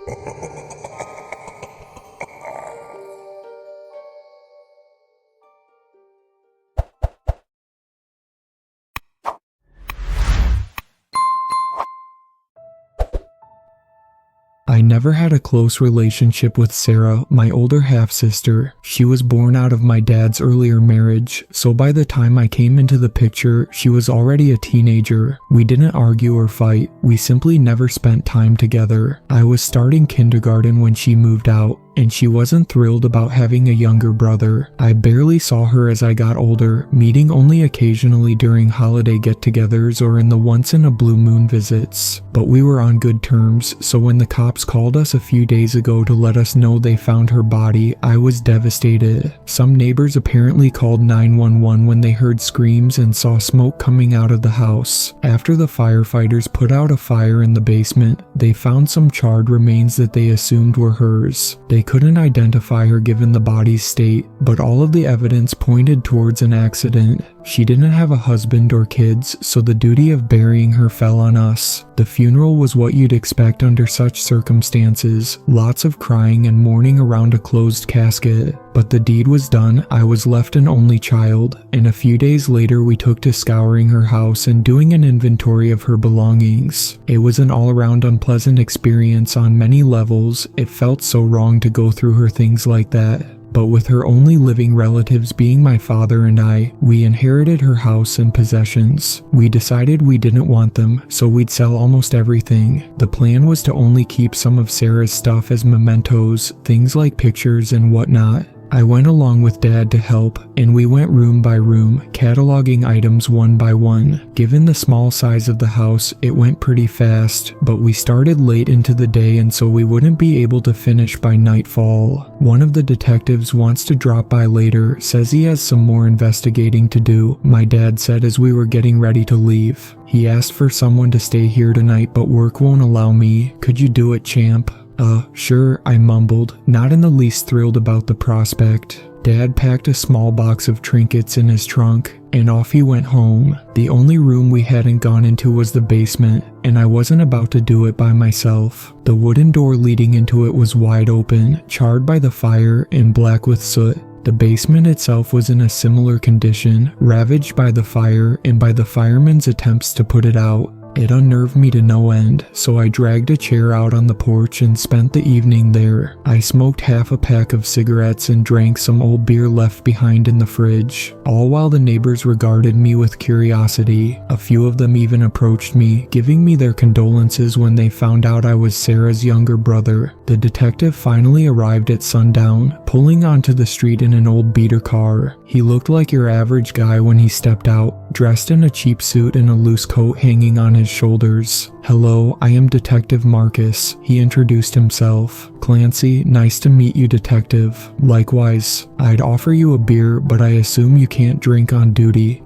I never had a close relationship with Sarah, my older half-sister. She was born out of my dad's earlier marriage, so by the time I came into the picture, she was already a teenager. We didn't argue or fight, we simply never spent time together. I was starting kindergarten when she moved out, and she wasn't thrilled about having a younger brother. I barely saw her as I got older, meeting only occasionally during holiday get-togethers or in the once-in-a-blue-moon visits. But we were on good terms, so when the cops called us a few days ago to let us know they found her body, I was devastated. Some neighbors apparently called 911 when they heard screams and saw smoke coming out of the house. After the firefighters put out a fire in the basement, they found some charred remains that they assumed were hers. They couldn't identify her given the body's state, but all of the evidence pointed towards an accident. She didn't have a husband or kids, so the duty of burying her fell on us. The funeral was what you'd expect under such circumstances, lots of crying and mourning around a closed casket. But the deed was done, I was left an only child, and a few days later we took to scouring her house and doing an inventory of her belongings. It was an all-around unpleasant experience on many levels. It felt so wrong to go through her things like that. But with her only living relatives being my father and I, we inherited her house and possessions. We decided we didn't want them, so we'd sell almost everything. The plan was to only keep some of Sarah's stuff as mementos, things like pictures and whatnot. I went along with Dad to help, and we went room by room, cataloging items one by one. Given the small size of the house, it went pretty fast, but we started late into the day and so we wouldn't be able to finish by nightfall. One of the detectives wants to drop by later, says he has some more investigating to do, my dad said as we were getting ready to leave. He asked for someone to stay here tonight, but work won't allow me. Could you do it, champ? Sure, I mumbled, not in the least thrilled about the prospect. Dad packed a small box of trinkets in his trunk, and off he went home. The only room we hadn't gone into was the basement, and I wasn't about to do it by myself. The wooden door leading into it was wide open, charred by the fire and black with soot. The basement itself was in a similar condition, ravaged by the fire and by the firemen's attempts to put it out. It unnerved me to no end, so I dragged a chair out on the porch and spent the evening there. I smoked half a pack of cigarettes and drank some old beer left behind in the fridge, all while the neighbors regarded me with curiosity. A few of them even approached me, giving me their condolences when they found out I was Sarah's younger brother. The detective finally arrived at sundown, pulling onto the street in an old beater car. He looked like your average guy when he stepped out, dressed in a cheap suit and a loose coat hanging on his shoulders. "Hello, I am Detective Marcus," he introduced himself. "Clancy, nice to meet you, Detective." "Likewise. I'd offer you a beer, but I assume you can't drink on duty."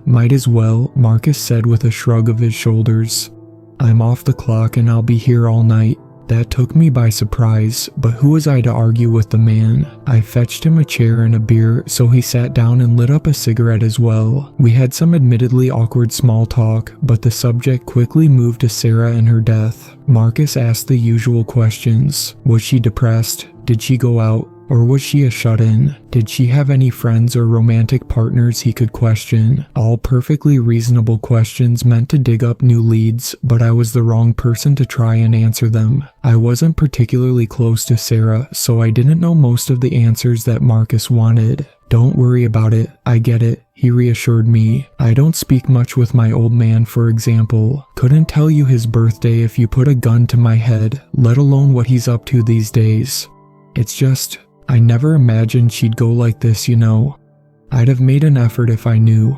Might as well," Marcus said with a shrug of his shoulders. "I'm off the clock and I'll be here all night." That took me by surprise, but who was I to argue with the man? I fetched him a chair and a beer, so he sat down and lit up a cigarette as well. We had some admittedly awkward small talk, but the subject quickly moved to Sarah and her death. Marcus asked the usual questions. Was she depressed? Did she go out? Or was she a shut-in? Did she have any friends or romantic partners he could question? All perfectly reasonable questions meant to dig up new leads, but I was the wrong person to try and answer them. I wasn't particularly close to Sarah, so I didn't know most of the answers that Marcus wanted. "Don't worry about it, I get it," he reassured me. "I don't speak much with my old man, for example. Couldn't tell you his birthday if you put a gun to my head, let alone what he's up to these days. It's just, I never imagined she'd go like this, you know. I'd have made an effort if I knew."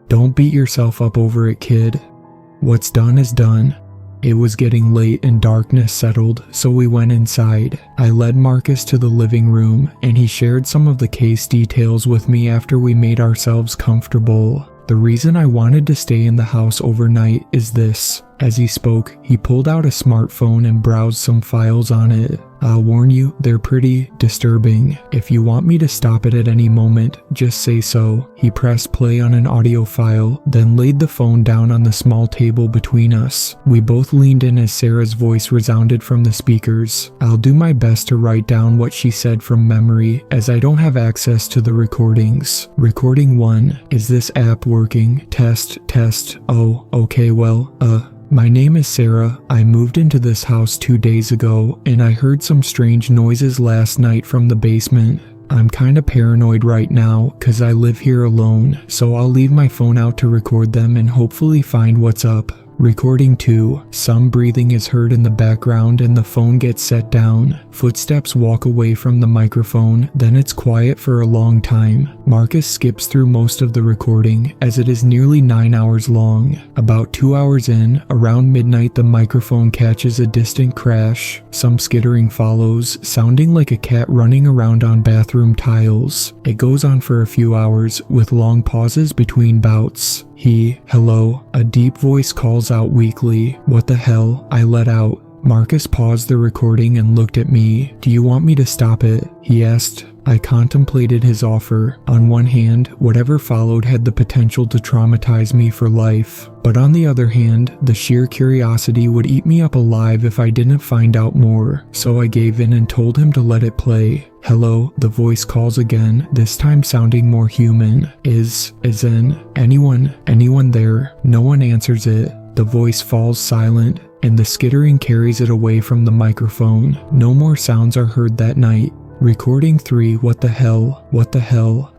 "Don't beat yourself up over it, kid. What's done is done." It was getting late and darkness settled, so we went inside. I led Marcus to the living room, and he shared some of the case details with me after we made ourselves comfortable. The reason I wanted to stay in the house overnight is this. As he spoke, he pulled out a smartphone and browsed some files on it. I'll warn you, they're pretty disturbing. If you want me to stop it at any moment, just say so. He pressed play on an audio file, then laid the phone down on the small table between us. We both leaned in as Sarah's voice resounded from the speakers. I'll do my best to write down what she said from memory, as I don't have access to the recordings. Recording 1. Is this app working? Test. Oh, okay, well, my name is Sarah. I moved into this house 2 days ago, and I heard some strange noises last night from the basement. I'm kinda paranoid right now, cause I live here alone, so I'll leave my phone out to record them and hopefully find what's up. Recording 2. Some breathing is heard in the background and the phone gets set down. Footsteps walk away from the microphone, then it's quiet for a long time. Marcus skips through most of the recording, as it is nearly 9 hours long. About 2 hours in, around midnight, the microphone catches a distant crash. Some skittering follows, sounding like a cat running around on bathroom tiles. It goes on for a few hours, with long pauses between bouts. Hello, a deep voice calls out weakly. What the hell? I let out. Marcus paused the recording and looked at me. Do you want me to stop it? He asked. I contemplated his offer. On one hand, whatever followed had the potential to traumatize me for life. But on the other hand, the sheer curiosity would eat me up alive if I didn't find out more. So I gave in and told him to let it play. Hello, the voice calls again, this time sounding more human. Is anyone there? No one answers it. The voice falls silent, and the skittering carries it away from the microphone. No more sounds are heard that night. Recording 3. What the hell?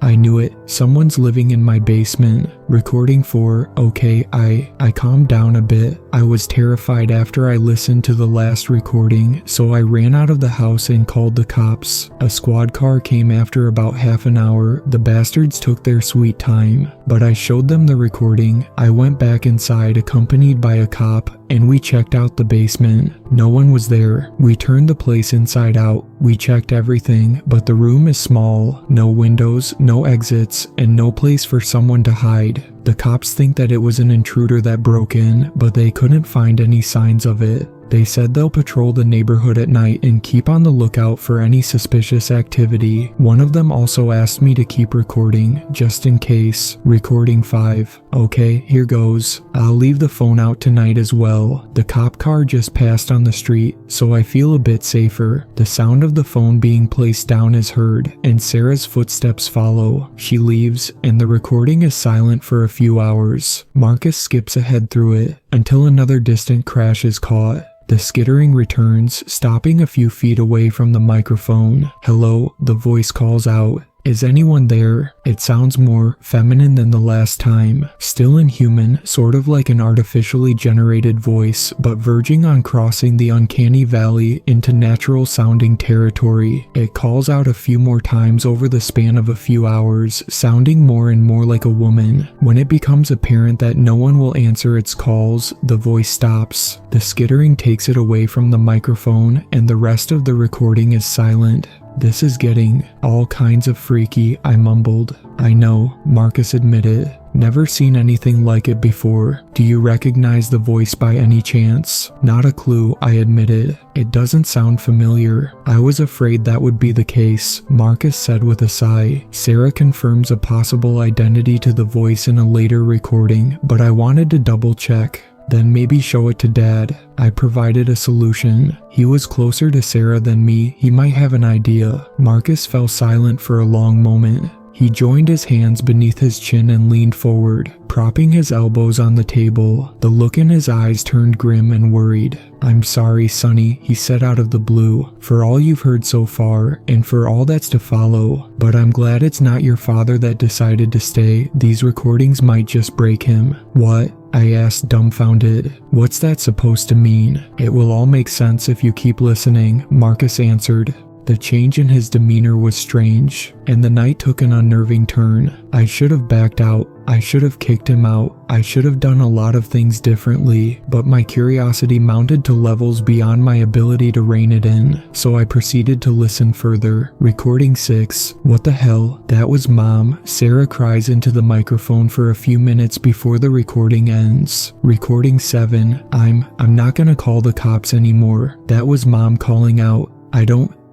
I knew it. Someone's living in my basement. Recording 4. Okay, I calmed down a bit. I was terrified after I listened to the last recording, so I ran out of the house and called the cops. A squad car came after about half an hour. The bastards took their sweet time, but I showed them the recording. I went back inside accompanied by a cop, and we checked out the basement. No one was there. We turned the place inside out. We checked everything, but the room is small. No windows, no exits, and no place for someone to hide. The cops think that it was an intruder that broke in, but they couldn't find any signs of it. They said they'll patrol the neighborhood at night and keep on the lookout for any suspicious activity. One of them also asked me to keep recording, just in case. Recording 5. Okay, here goes. I'll leave the phone out tonight as well. The cop car just passed on the street, so I feel a bit safer. The sound of the phone being placed down is heard, and Sarah's footsteps follow. She leaves, and the recording is silent for a few hours. Marcus skips ahead through it, until another distant crash is caught. The skittering returns, stopping a few feet away from the microphone. Hello, the voice calls out. Is anyone there? It sounds more feminine than the last time. Still inhuman, sort of like an artificially generated voice, but verging on crossing the uncanny valley into natural sounding territory. It calls out a few more times over the span of a few hours, sounding more and more like a woman. When it becomes apparent that no one will answer its calls, the voice stops. The skittering takes it away from the microphone, and the rest of the recording is silent. This is getting all kinds of freaky, I mumbled. I know, Marcus admitted. Never seen anything like it before. Do you recognize the voice by any chance? Not a clue, I admitted. It doesn't sound familiar. I was afraid that would be the case, Marcus said with a sigh. Sarah confirms a possible identity to the voice in a later recording, but I wanted to double check. Then maybe show it to Dad. I provided a solution. He was closer to Sarah than me. He might have an idea. Marcus fell silent for a long moment. He joined his hands beneath his chin and leaned forward, propping his elbows on the table. The look in his eyes turned grim and worried. I'm sorry, Sonny, he said out of the blue, for all you've heard so far, and for all that's to follow. But I'm glad it's not your father that decided to stay. These recordings might just break him. What? I asked, dumbfounded. What's that supposed to mean? It will all make sense if you keep listening, Marcus answered. The change in his demeanor was strange, and the night took an unnerving turn. I should have backed out. I should have kicked him out. I should have done a lot of things differently, but my curiosity mounted to levels beyond my ability to rein it in, so I proceeded to listen further. Recording 6. What the hell? That was Mom. Sarah cries into the microphone for a few minutes before the recording ends. Recording 7. I'm not gonna call the cops anymore. That was Mom calling out.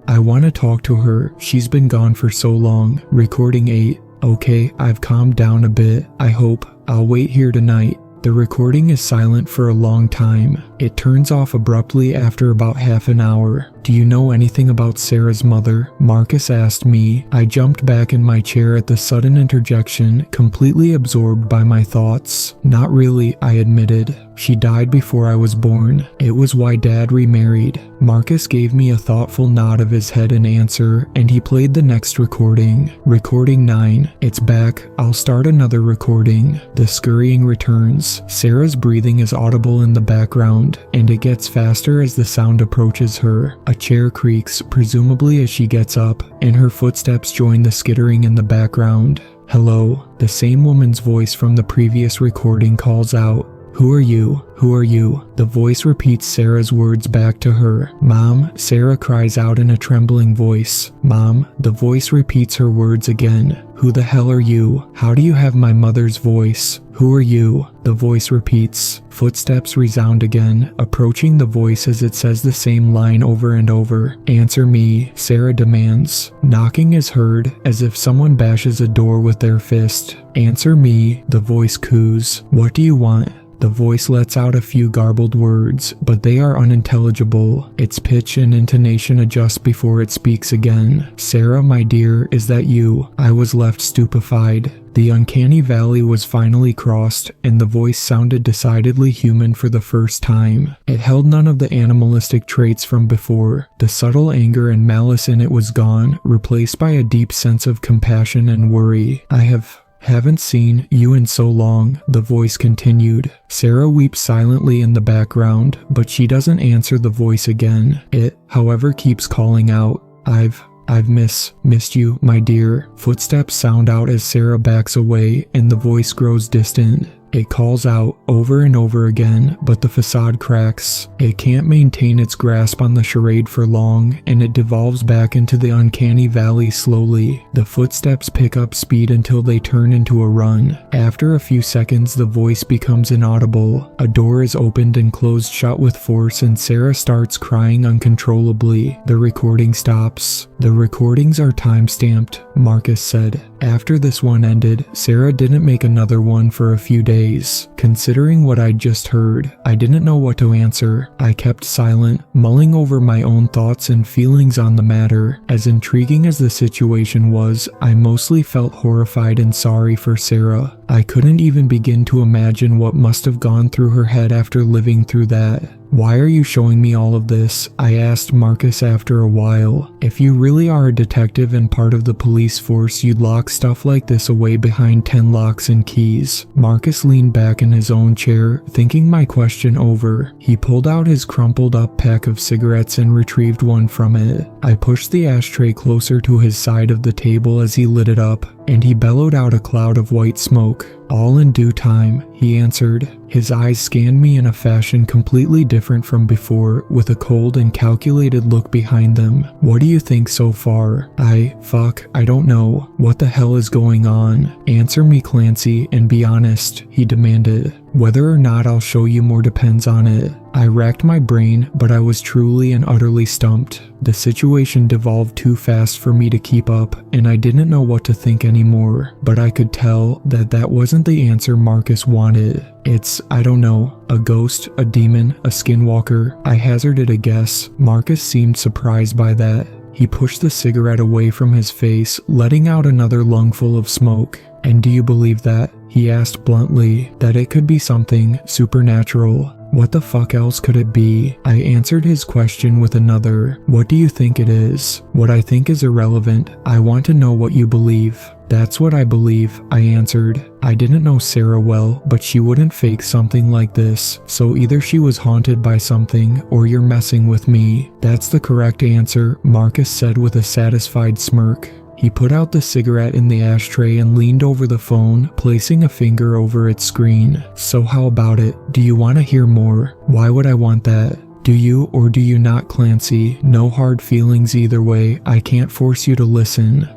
I want to talk to her. She's been gone for so long. Recording 8. Okay, I've calmed down a bit. I hope. I'll wait here tonight. The recording is silent for a long time. It turns off abruptly after about half an hour. Do you know anything about Sarah's mother? Marcus asked me. I jumped back in my chair at the sudden interjection, completely absorbed by my thoughts. Not really, I admitted. She died before I was born. It was why Dad remarried. Marcus gave me a thoughtful nod of his head in answer, and he played the next recording. Recording 9. It's back. I'll start another recording. The scurrying returns. Sarah's breathing is audible in the background, and it gets faster as the sound approaches her. A chair creaks, presumably as she gets up, and her footsteps join the skittering in the background. Hello, the same woman's voice from the previous recording calls out. Who are you? Who are you? The voice repeats Sarah's words back to her. Mom, Sarah cries out in a trembling voice. Mom, the voice repeats her words again. Who the hell are you? How do you have my mother's voice? Who are you? The voice repeats. Footsteps resound again, approaching the voice as it says the same line over and over. Answer me, Sarah demands. Knocking is heard, as if someone bashes a door with their fist. Answer me, the voice coos. What do you want? The voice lets out a few garbled words, but they are unintelligible. Its pitch and intonation adjust before it speaks again. Sarah, my dear, is that you? I was left stupefied. The uncanny valley was finally crossed, and the voice sounded decidedly human for the first time. It held none of the animalistic traits from before. The subtle anger and malice in it was gone, replaced by a deep sense of compassion and worry. Haven't seen you in so long, the voice continued. Sarah weeps silently in the background, but she doesn't answer the voice again. It, however, keeps calling out. I've missed you, my dear. Footsteps sound out as Sarah backs away, and the voice grows distant. It calls out over and over again, but the facade cracks. It can't maintain its grasp on the charade for long, and it devolves back into the uncanny valley slowly. The footsteps pick up speed until they turn into a run. After a few seconds, the voice becomes inaudible. A door is opened and closed shut with force, and Sarah starts crying uncontrollably. The recording stops. The recordings are time-stamped, Marcus said. After this one ended, Sarah didn't make another one for a few days. Considering what I'd just heard, I didn't know what to answer. I kept silent, mulling over my own thoughts and feelings on the matter. As intriguing as the situation was, I mostly felt horrified and sorry for Sarah. I couldn't even begin to imagine what must have gone through her head after living through that. Why are you showing me all of this? I asked Marcus after a while. If you really are a detective and part of the police force, you'd lock stuff like this away behind 10 locks and keys. Marcus leaned back in his own chair, thinking my question over. He pulled out his crumpled up pack of cigarettes and retrieved one from it. I pushed the ashtray closer to his side of the table as he lit it up, and he bellowed out a cloud of white smoke. All in due time, he answered. His eyes scanned me in a fashion completely different from before, with a cold and calculated look behind them. What do you think so far? I don't know. What the hell is going on? Answer me, Clancy, and be honest, he demanded. Whether or not I'll show you more depends on it. I racked my brain, but I was truly and utterly stumped. The situation devolved too fast for me to keep up, and I didn't know what to think anymore. But I could tell that that wasn't the answer Marcus wanted. It's, I don't know, a ghost, a demon, a skinwalker. I hazarded a guess. Marcus seemed surprised by that. He pushed the cigarette away from his face, letting out another lungful of smoke. And do you believe that? He asked bluntly, that it could be something supernatural. What the fuck else could it be? I answered his question with another. What do you think it is? What I think is irrelevant. I want to know what you believe. That's what I believe, I answered. I didn't know Sarah well, but she wouldn't fake something like this, so either she was haunted by something or you're messing with me. That's the correct answer, Marcus said with a satisfied smirk. He put out the cigarette in the ashtray and leaned over the phone, placing a finger over its screen. So how about it? Do you want to hear more? Why would I want that? Do you or do you not, Clancy? No hard feelings either way. I can't force you to listen.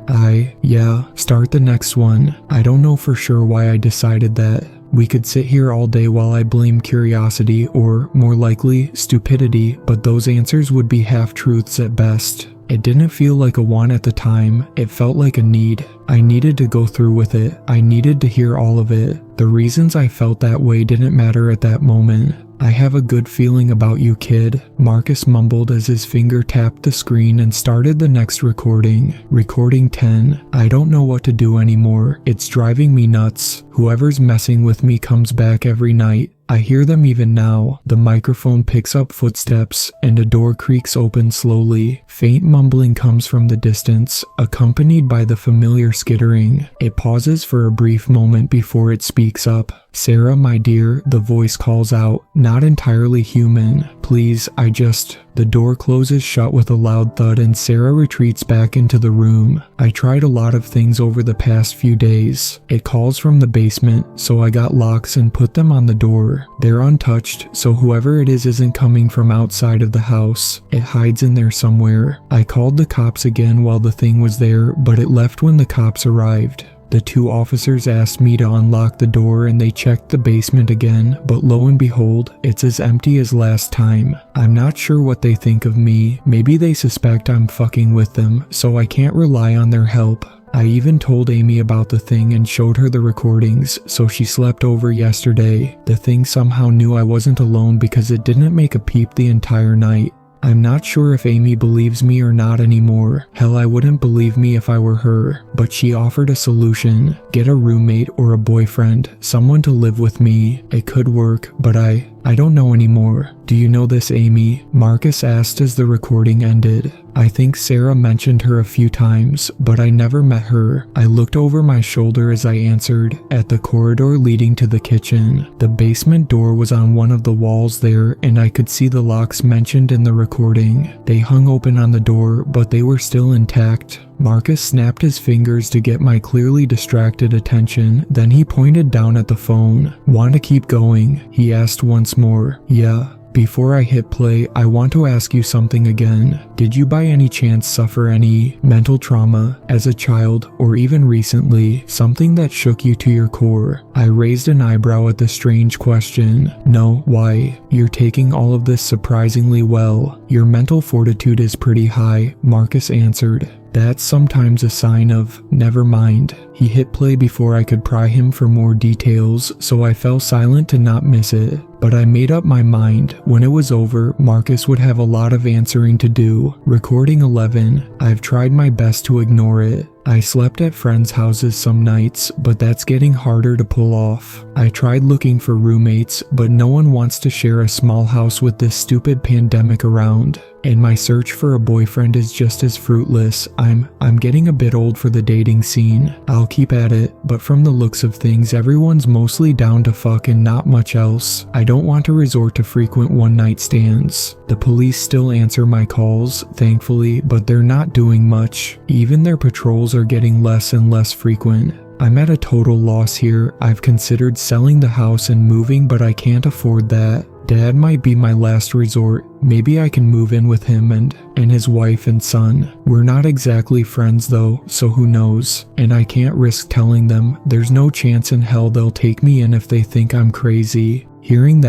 Yeah, start the next one. I don't know for sure why I decided that. We could sit here all day while I blame curiosity or, more likely, stupidity, but those answers would be half-truths at best. It didn't feel like a want at the time, it felt like a need. I needed to go through with it, I needed to hear all of it. The reasons I felt that way didn't matter at that moment. I have a good feeling about you, kid, Marcus mumbled as his finger tapped the screen and started the next recording. Recording 10. I don't know what to do anymore, it's driving me nuts. Whoever's messing with me comes back every night. I hear them even now. The microphone picks up footsteps, and a door creaks open slowly. Faint mumbling comes from the distance, accompanied by the familiar skittering. It pauses for a brief moment before it speaks up. Sarah, my dear, the voice calls out, not entirely human. Please, The door closes shut with a loud thud and Sarah retreats back into the room. I tried a lot of things over the past few days. It calls from the basement, so I got locks and put them on the door. They're untouched, so whoever it is isn't coming from outside of the house. It hides in there somewhere. I called the cops again while the thing was there, but it left when the cops arrived. The two officers asked me to unlock the door and they checked the basement again, but lo and behold, it's as empty as last time. I'm not sure what they think of me. Maybe they suspect I'm fucking with them, so I can't rely on their help. I even told Amy about the thing and showed her the recordings, so she slept over yesterday. The thing somehow knew I wasn't alone because it didn't make a peep the entire night. I'm not sure if Amy believes me or not anymore. Hell, I wouldn't believe me if I were her. But she offered a solution. Get a roommate or a boyfriend, someone to live with me. It could work, but I don't know anymore. Do you know this, Amy? Marcus asked as the recording ended. I think Sarah mentioned her a few times, but I never met her. I looked over my shoulder as I answered, at the corridor leading to the kitchen. The basement door was on one of the walls there, and I could see the locks mentioned in the recording. They hung open on the door, but they were still intact. Marcus snapped his fingers to get my clearly distracted attention, then he pointed down at the phone. Want to keep going? He asked once more. Yeah. Before I hit play, I want to ask you something again. Did you by any chance suffer any mental trauma as a child or even recently, something that shook you to your core? I raised an eyebrow at the strange question. No, why? You're taking all of this surprisingly well. Your mental fortitude is pretty high, Marcus answered. That's sometimes a sign of, never mind. He hit play before I could pry him for more details, so I fell silent to not miss it. But I made up my mind. When it was over, Marcus would have a lot of answering to do. Recording 11. I've tried my best to ignore it. I slept at friends' houses some nights, but that's getting harder to pull off. I tried looking for roommates, but no one wants to share a small house with this stupid pandemic around. And my search for a boyfriend is just as fruitless. I'm getting a bit old for the dating scene. I'll keep at it, but from the looks of things, everyone's mostly down to fuck and not much else. I don't want to resort to frequent one-night stands. The police still answer my calls, thankfully, but they're not doing much. Even their patrols are getting less and less frequent. I'm at a total loss here. I've considered selling the house and moving, but I can't afford that. Dad might be my last resort. Maybe I can move in with him and his wife and son. We're not exactly friends though, so who knows? And I can't risk telling them. There's no chance in hell they'll take me in if they think I'm crazy. Hearing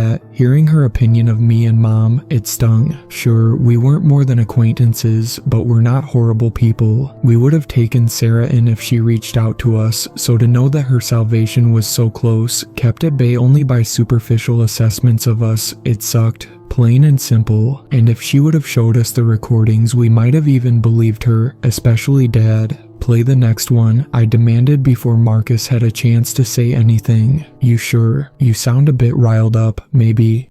her opinion of me and Mom, it stung. Sure, we weren't more than acquaintances, but we're not horrible people. We would have taken Sarah in if she reached out to us, so to know that her salvation was so close, kept at bay only by superficial assessments of us, it sucked. Plain and simple. And if she would have showed us the recordings, we might have even believed her, especially Dad. Play the next one, I demanded before Marcus had a chance to say anything. You sure? You sound a bit riled up, maybe.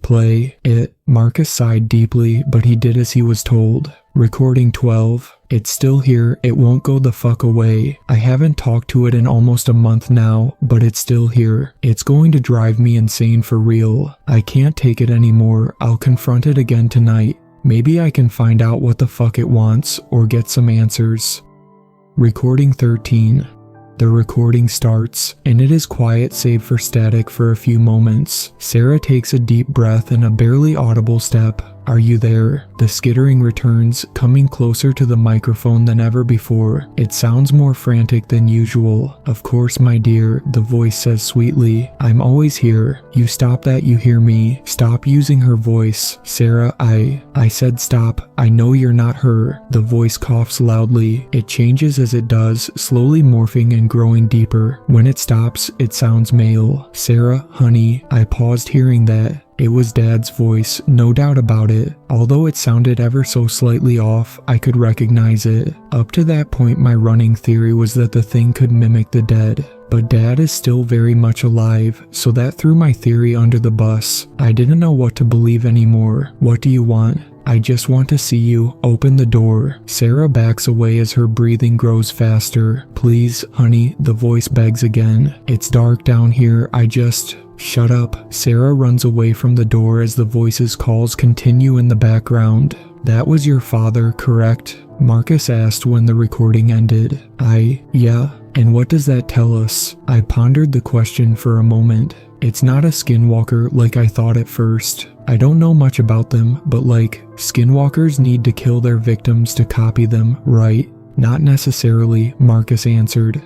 Play it. Marcus sighed deeply, but he did as he was told. Recording 12. It's still here, it won't go the fuck away. I haven't talked to it in almost a month now, but it's still here. It's going to drive me insane for real. I can't take it anymore. I'll confront it again tonight. Maybe I can find out what the fuck it wants, or get some answers. Recording 13. The recording starts, and it is quiet save for static for a few moments. Sarah takes a deep breath and a barely audible step. Are you there? The skittering returns, coming closer to the microphone than ever before. It sounds more frantic than usual. Of course, my dear, the voice says sweetly. I'm always here. You stop that, you hear me. Stop using her voice. Sarah, I said stop. I know you're not her. The voice coughs loudly. It changes as it does, slowly morphing and growing deeper. When it stops, it sounds male. Sarah, honey, I paused hearing that. It was Dad's voice, no doubt about it. Although it sounded ever so slightly off, I could recognize it. Up to that point, my running theory was that the thing could mimic the dead. But Dad is still very much alive, so that threw my theory under the bus. I didn't know what to believe anymore. What do you want? I just want to see you. Open the door. Sarah backs away as her breathing grows faster. Please, honey, the voice begs again. It's dark down here. Shut up. Sarah runs away from the door as the voice's calls continue in the background. That was your father, correct? Marcus asked when the recording ended. Yeah. And what does that tell us? I pondered the question for a moment. It's not a skinwalker like I thought at first. I don't know much about them, but skinwalkers need to kill their victims to copy them, right? Not necessarily, Marcus answered.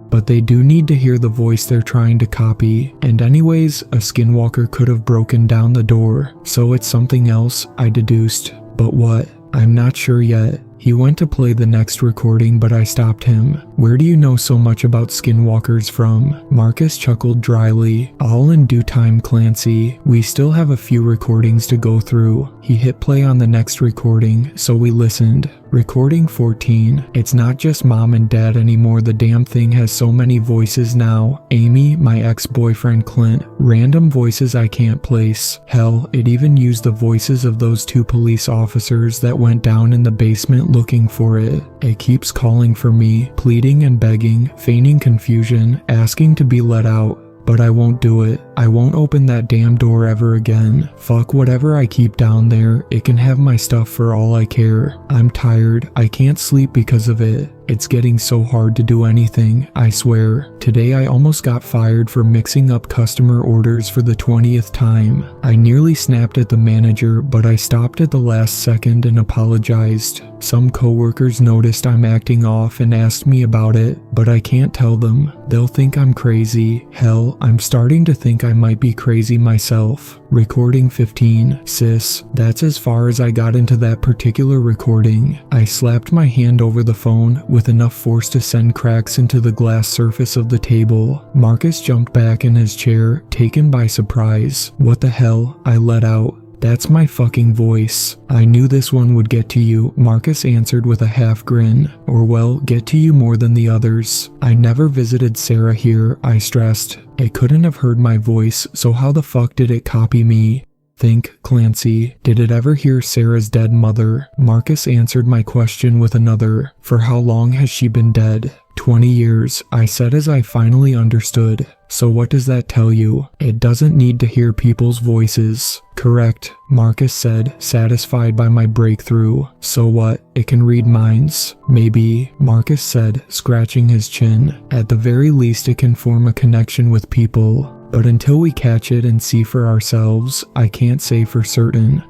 But they do need to hear the voice they're trying to copy, and anyways, a skinwalker could have broken down the door, so it's something else, I deduced. But what? I'm not sure yet. He went to play the next recording, but I stopped him. Where do you know so much about skinwalkers from? Marcus chuckled dryly. All in due time, Clancy. We still have a few recordings to go through. He hit play on the next recording, so we listened. Recording 14. It's not just Mom and Dad anymore. The damn thing has so many voices now. Amy, my ex-boyfriend Clint. Random voices I can't place. Hell, it even used the voices of those 2 police officers that went down in the basement looking for it. It keeps calling for me, pleading and begging, feigning confusion, asking to be let out. But I won't do it. I won't open that damn door ever again. Fuck whatever I keep down there. It can have my stuff for all I care. I'm tired. I can't sleep because of it. It's getting so hard to do anything, I swear. Today I almost got fired for mixing up customer orders for the 20th time. I nearly snapped at the manager, but I stopped at the last second and apologized. Some coworkers noticed I'm acting off and asked me about it, but I can't tell them. They'll think I'm crazy. Hell, I'm starting to think I might be crazy myself. Recording 15. Sis, that's as far as I got into that particular recording. I slapped my hand over the phone with enough force to send cracks into the glass surface of the table. Marcus jumped back in his chair, taken by surprise. What the hell? I let out. That's my fucking voice. I knew this one would get to you, Marcus answered with a half grin. Or well, get to you more than the others. I never visited Sarah here, I stressed. It couldn't have heard my voice, so how the fuck did it copy me? Think, Clancy. Did it ever hear Sarah's dead mother? Marcus answered my question with another. For how long has she been dead? 20 years, I said as I finally understood. So what does that tell you? It doesn't need to hear people's voices. Correct, Marcus said, satisfied by my breakthrough. So what? It can read minds. Maybe, Marcus said, scratching his chin. At the very least it can form a connection with people. But until we catch it and see for ourselves, I can't say for certain.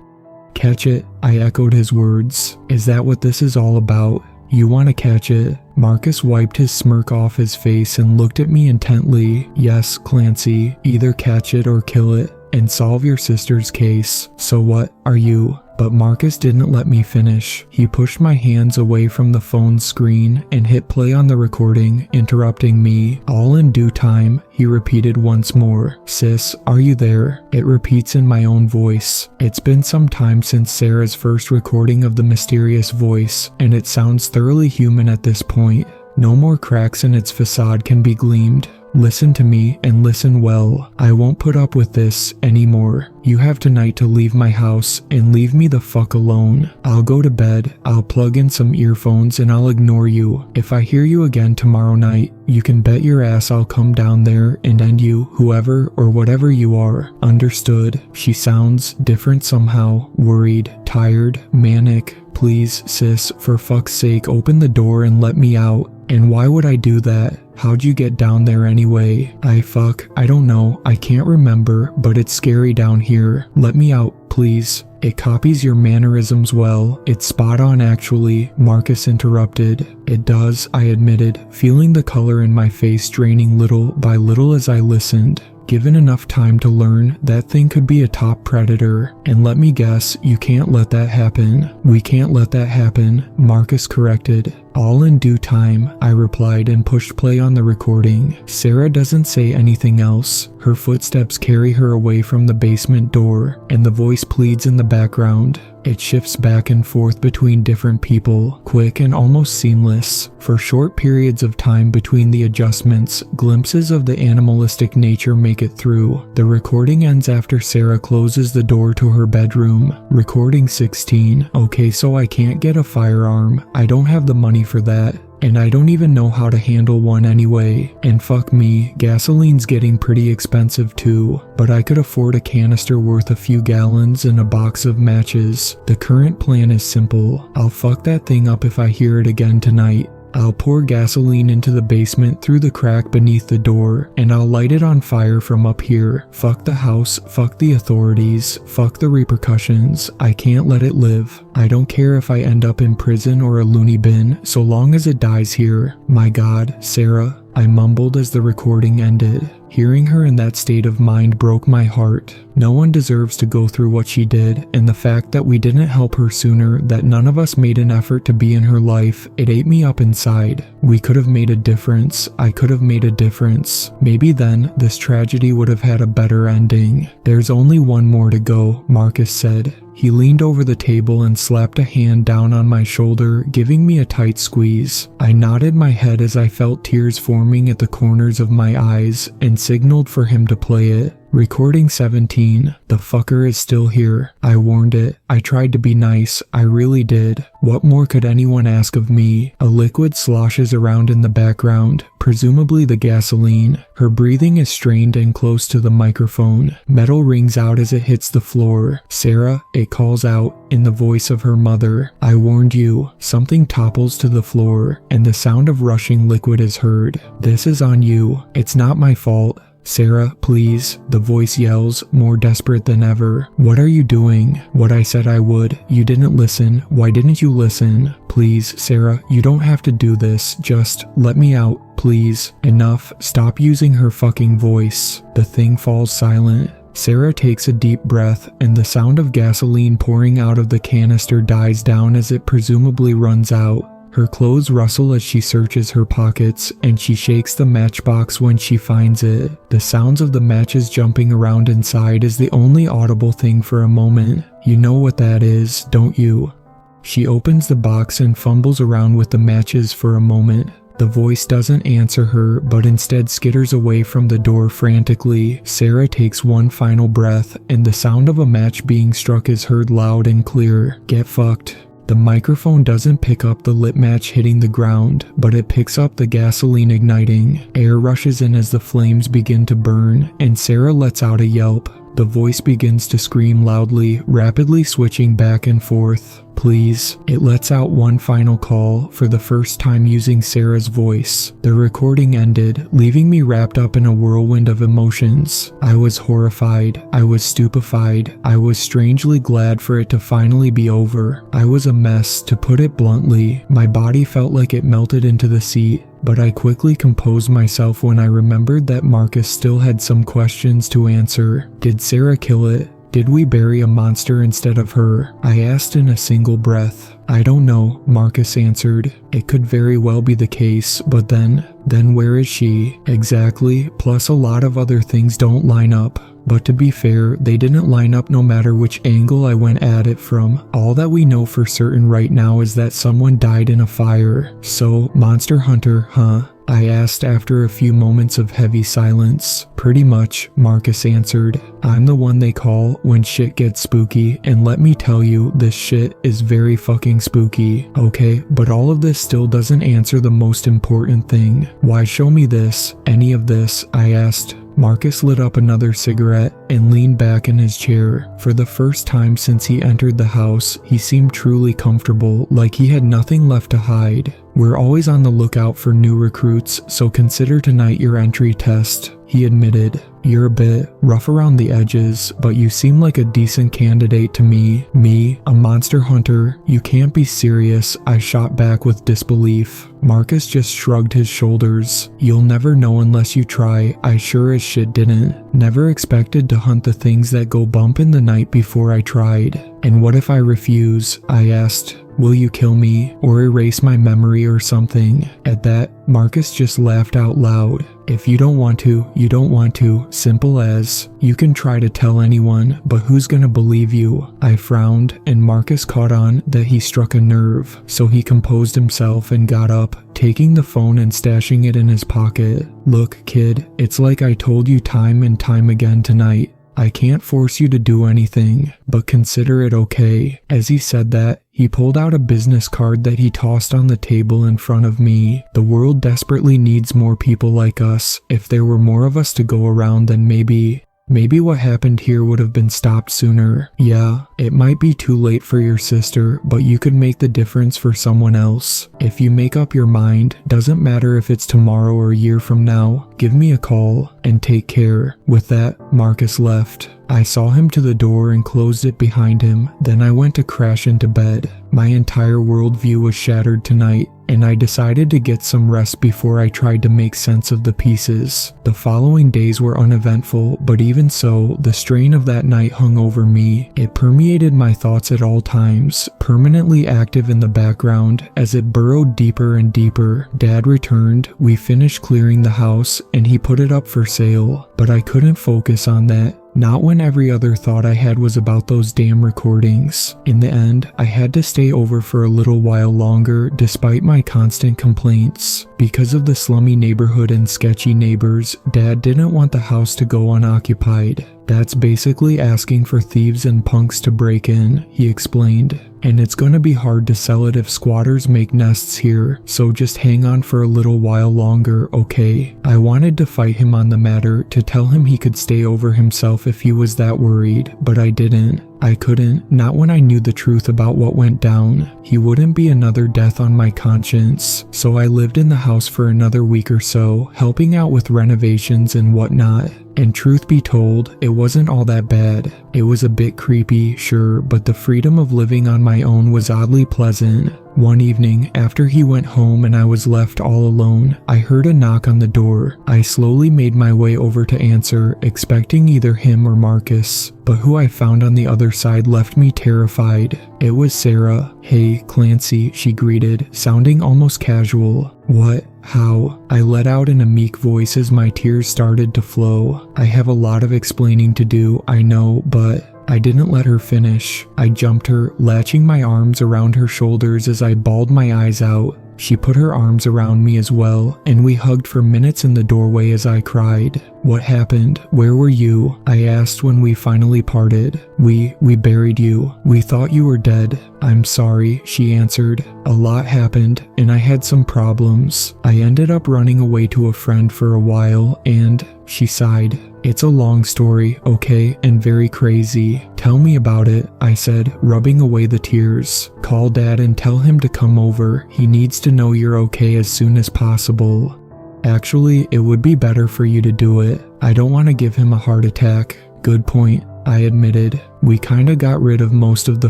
Catch it? I echoed his words. Is that what this is all about? You want to catch it? Marcus wiped his smirk off his face and looked at me intently. Yes, Clancy, either catch it or kill it, and solve your sister's case. So what are you? But Marcus didn't let me finish. He pushed my hands away from the phone screen and hit play on the recording, interrupting me. All in due time, he repeated once more. Sis, are you there? It repeats in my own voice. It's been some time since Sarah's first recording of the mysterious voice, and it sounds thoroughly human at this point. No more cracks in its facade can be gleamed. Listen to me and listen well. I won't put up with this anymore. You have tonight to leave my house and leave me the fuck alone. I'll go to bed, I'll plug in some earphones and I'll ignore you. If I hear you again tomorrow night, you can bet your ass I'll come down there and end you, whoever or whatever you are. Understood? She sounds different somehow. Worried, tired, manic. Please, sis, for fuck's sake, open the door and let me out. And why would I do that? How'd you get down there anyway? I don't know. I can't remember, but it's scary down here. Let me out, please. It copies your mannerisms well. It's spot on actually, Marcus interrupted. It does, I admitted, feeling the color in my face draining little by little as I listened. Given enough time to learn, that thing could be a top predator. And let me guess, you can't let that happen. We can't let that happen, Marcus corrected. All in due time, I replied and pushed play on the recording. Sarah doesn't say anything else. Her footsteps carry her away from the basement door, and the voice pleads in the background. It shifts back and forth between different people, quick and almost seamless. For short periods of time between the adjustments, glimpses of the animalistic nature make it through. The recording ends after Sarah closes the door to her bedroom. Recording 16. Okay, so I can't get a firearm. I don't have the money for that. And I don't even know how to handle one anyway. And fuck me, gasoline's getting pretty expensive too. But I could afford a canister worth a few gallons and a box of matches. The current plan is simple. I'll fuck that thing up if I hear it again tonight. I'll pour gasoline into the basement through the crack beneath the door, and I'll light it on fire from up here. Fuck the house, fuck the authorities, fuck the repercussions. I can't let it live. I don't care if I end up in prison or a loony bin, so long as it dies here. My God, Sarah, I mumbled as the recording ended. Hearing her in that state of mind broke my heart. No one deserves to go through what she did, and the fact that we didn't help her sooner, that none of us made an effort to be in her life, it ate me up inside. We could have made a difference. I could have made a difference. Maybe then, this tragedy would have had a better ending. There's only one more to go, Marcus said. He leaned over the table and slapped a hand down on my shoulder, giving me a tight squeeze. I nodded my head as I felt tears forming at the corners of my eyes and signaled for him to play it. Recording 17. The fucker is still here. I warned it. I tried to be nice. I really did. What more could anyone ask of me? A liquid sloshes around in the background, presumably the gasoline. Her breathing is strained and close to the microphone. Metal rings out as it hits the floor. Sarah, it calls out, in the voice of her mother. I warned you. Something topples to the floor, and the sound of rushing liquid is heard. This is on you. It's not my fault. Sarah, please, the voice yells, more desperate than ever. What are you doing? What I said I would. You didn't listen. Why didn't you listen? Please, Sarah, you don't have to do this. Just let me out, please. Enough. Stop using her fucking voice. The thing falls silent. Sarah takes a deep breath, and the sound of gasoline pouring out of the canister dies down as it presumably runs out. Her clothes rustle as she searches her pockets, and she shakes the matchbox when she finds it. The sounds of the matches jumping around inside is the only audible thing for a moment. You know what that is, don't you? She opens the box and fumbles around with the matches for a moment. The voice doesn't answer her, but instead skitters away from the door frantically. Sarah takes one final breath, and the sound of a match being struck is heard loud and clear. Get fucked. The microphone doesn't pick up the lit match hitting the ground, but it picks up the gasoline igniting. Air rushes in as the flames begin to burn, and Sarah lets out a yelp. The voice begins to scream loudly, rapidly switching back and forth. Please. It lets out one final call, for the first time using Sarah's voice. The recording ended, leaving me wrapped up in a whirlwind of emotions. I was horrified. I was stupefied. I was strangely glad for it to finally be over. I was a mess, to put it bluntly. My body felt like it melted into the seat. But I quickly composed myself when I remembered that Marcus still had some questions to answer. Did Sarah kill it? Did we bury a monster instead of her? I asked in a single breath. I don't know, Marcus answered. It could very well be the case, but then where is she? Exactly, plus a lot of other things don't line up. But to be fair, they didn't line up no matter which angle I went at it from. All that we know for certain right now is that someone died in a fire. So, monster hunter, huh? I asked after a few moments of heavy silence. Pretty much, Marcus answered. I'm the one they call when shit gets spooky, and let me tell you, this shit is very fucking spooky. Okay, but all of this still doesn't answer the most important thing. Why show me this? Any of this? I asked. Marcus lit up another cigarette and leaned back in his chair. For the first time since he entered the house, he seemed truly comfortable, like he had nothing left to hide. We're always on the lookout for new recruits, so consider tonight your entry test, he admitted. You're a bit rough around the edges, but you seem like a decent candidate to me. Me, a monster hunter? You can't be serious, I shot back with disbelief. Marcus just shrugged his shoulders. You'll never know unless you try, I sure as shit didn't. Never expected to hunt the things that go bump in the night before I tried. And what if I refuse? I asked. Will you kill me, or erase my memory or something? At that, Marcus just laughed out loud. If you don't want to, you don't want to. Simple as. You can try to tell anyone, but who's gonna believe you? I frowned, and Marcus caught on that he struck a nerve, so he composed himself and got up, taking the phone and stashing it in his pocket. Look, kid, it's like I told you time and time again tonight. I can't force you to do anything, but consider it okay. As he said that, he pulled out a business card that he tossed on the table in front of me. The world desperately needs more people like us. If there were more of us to go around, then maybe what happened here would have been stopped sooner. Yeah, it might be too late for your sister, but you could make the difference for someone else. If you make up your mind, doesn't matter if it's tomorrow or a year from now, give me a call, and take care. With that, Marcus left. I saw him to the door and closed it behind him, then I went to crash into bed. My entire worldview was shattered tonight, and I decided to get some rest before I tried to make sense of the pieces. The following days were uneventful, but even so, the strain of that night hung over me. It permeated my thoughts at all times, permanently active in the background as it burrowed deeper and deeper. Dad returned, we finished clearing the house, and he put it up for sale, but I couldn't focus on that. Not when every other thought I had was about those damn recordings. In the end, I had to stay over for a little while longer despite my constant complaints. Because of the slummy neighborhood and sketchy neighbors, Dad didn't want the house to go unoccupied. That's basically asking for thieves and punks to break in, he explained. And it's gonna be hard to sell it if squatters make nests here, so just hang on for a little while longer, okay? I wanted to fight him on the matter, to tell him he could stay over himself if he was that worried, but I didn't. I couldn't, not when I knew the truth about what went down. He wouldn't be another death on my conscience, so I lived in the house for another week or so, helping out with renovations and whatnot. And truth be told, it wasn't all that bad. It was a bit creepy, sure, but the freedom of living on my own was oddly pleasant. One evening, after he went home and I was left all alone, I heard a knock on the door. I slowly made my way over to answer, expecting either him or Marcus, but who I found on the other side left me terrified. It was Sarah. Hey, Clancy, she greeted, sounding almost casual. What? How? I let out in a meek voice as my tears started to flow. I have a lot of explaining to do, I know, but I didn't let her finish. I jumped her, latching my arms around her shoulders as I bawled my eyes out. She put her arms around me as well, and we hugged for minutes in the doorway as I cried. What happened? Where were you? I asked when we finally parted. We buried you. We thought you were dead. I'm sorry, she answered. A lot happened, and I had some problems. I ended up running away to a friend for a while, and she sighed. It's a long story, okay, and very crazy. Tell me about it, I said, rubbing away the tears. Call Dad and tell him to come over. He needs to know you're okay as soon as possible. Actually, it would be better for you to do it. I don't want to give him a heart attack. Good point, I admitted. We kinda got rid of most of the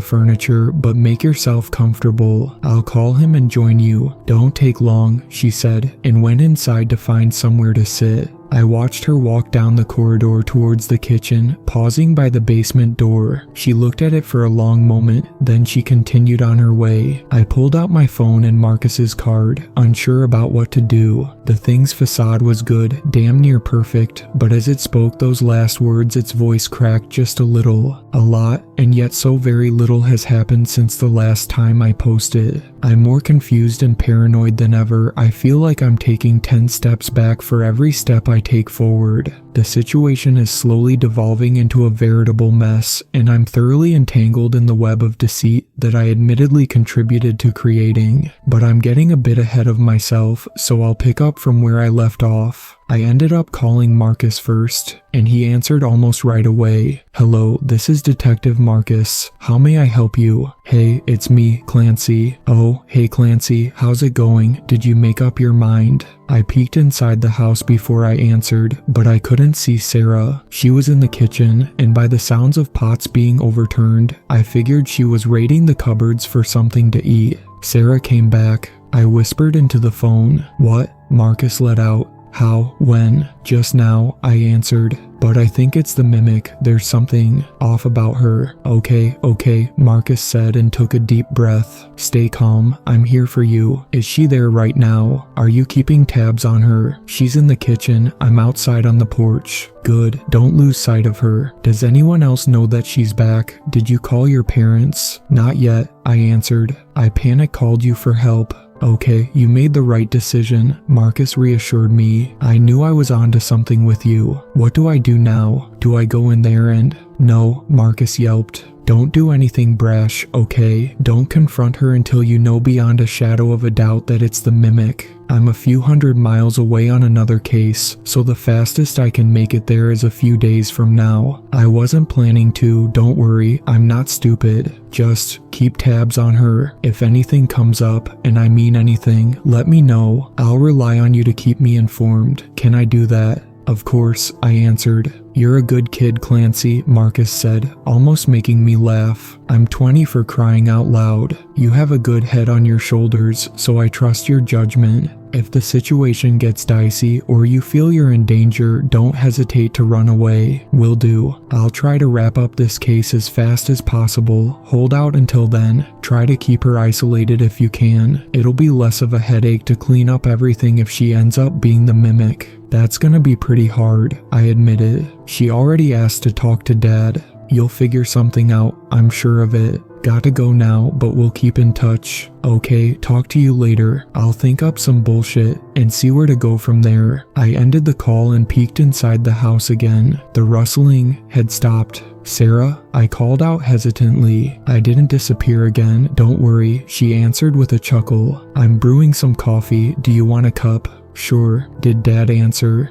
furniture, but make yourself comfortable. I'll call him and join you. Don't take long, she said, and went inside to find somewhere to sit. I watched her walk down the corridor towards the kitchen, pausing by the basement door. She looked at it for a long moment, then she continued on her way. I pulled out my phone and Marcus's card, unsure about what to do. The thing's facade was good, damn near perfect, but as it spoke those last words, its voice cracked just a little. A lot, and yet so very little has happened since the last time I posted. I'm more confused and paranoid than ever. I feel like I'm taking 10 steps back for every step I take forward. The situation is slowly devolving into a veritable mess, and I'm thoroughly entangled in the web of deceit that I admittedly contributed to creating. But I'm getting a bit ahead of myself, so I'll pick up from where I left off. I ended up calling Marcus first, and he answered almost right away. "Hello, this is Detective Marcus. How may I help you?" "Hey, it's me, Clancy." "Oh, hey Clancy, how's it going? Did you make up your mind?" I peeked inside the house before I answered, but I couldn't see Sarah. She was in the kitchen, and by the sounds of pots being overturned, I figured she was raiding the cupboards for something to eat. Sarah came back. I whispered into the phone. "What?" Marcus let out. "How? When?" "Just now," I answered. "But I think it's the mimic. There's something off about her." Okay, Marcus said and took a deep breath. "Stay calm. I'm here for you. Is she there right now? Are you keeping tabs on her?" "She's in the kitchen. I'm outside on the porch." "Good. Don't lose sight of her. Does anyone else know that she's back? Did you call your parents?" "Not yet," I answered. "I panic called you for help." "Okay, you made the right decision," Marcus reassured me. "I knew I was onto something with you. What do I do now? Do I go in there and—" "No," Marcus yelped. "Don't do anything brash, okay? Don't confront her until you know beyond a shadow of a doubt that it's the mimic. I'm a few hundred miles away on another case, so the fastest I can make it there is a few days from now. I wasn't planning to, don't worry, I'm not stupid. Just keep tabs on her. If anything comes up, and I mean anything, let me know. I'll rely on you to keep me informed. Can I do that?" "Of course," I answered. "You're a good kid, Clancy," Marcus said, almost making me laugh. "I'm 20 for crying out loud. You have a good head on your shoulders, so I trust your judgment. If the situation gets dicey or you feel you're in danger, don't hesitate to run away. Will do. I'll try to wrap up this case as fast as possible. Hold out until then. Try to keep her isolated if you can. It'll be less of a headache to clean up everything if she ends up being the mimic." "That's gonna be pretty hard," I admitted. "She already asked to talk to Dad. You'll figure something out, I'm sure of it. Gotta go now, but we'll keep in touch." "Okay, talk to you later. I'll think up some bullshit and see where to go from there." I ended the call and peeked inside the house again. The rustling had stopped. "Sarah?" I called out hesitantly. "I didn't disappear again, don't worry," she answered with a chuckle. "I'm brewing some coffee. Do you want a cup?" "Sure." "Did Dad answer?"